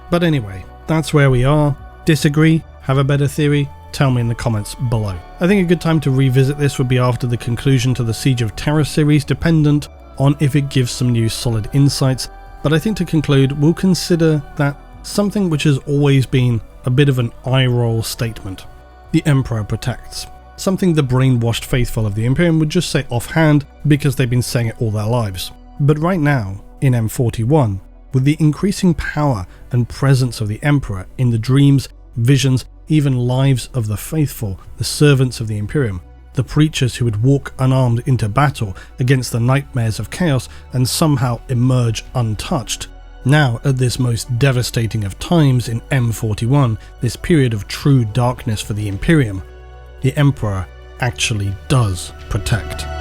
But anyway, that's where we are. Disagree? Have a better theory? Tell me in the comments below. I think a good time to revisit this would be after the conclusion to the Siege of Terra series, dependent on if it gives some new solid insights, but I think to conclude we'll consider that something which has always been a bit of an eye-roll statement. The Emperor protects. Something the brainwashed faithful of the Imperium would just say offhand because they've been saying it all their lives. But right now, in M41, with the increasing power and presence of the Emperor in the dreams, visions, even lives of the faithful, the servants of the Imperium, the preachers who would walk unarmed into battle against the nightmares of chaos and somehow emerge untouched. Now, at this most devastating of times in M41, this period of true darkness for the Imperium, the Emperor actually does protect.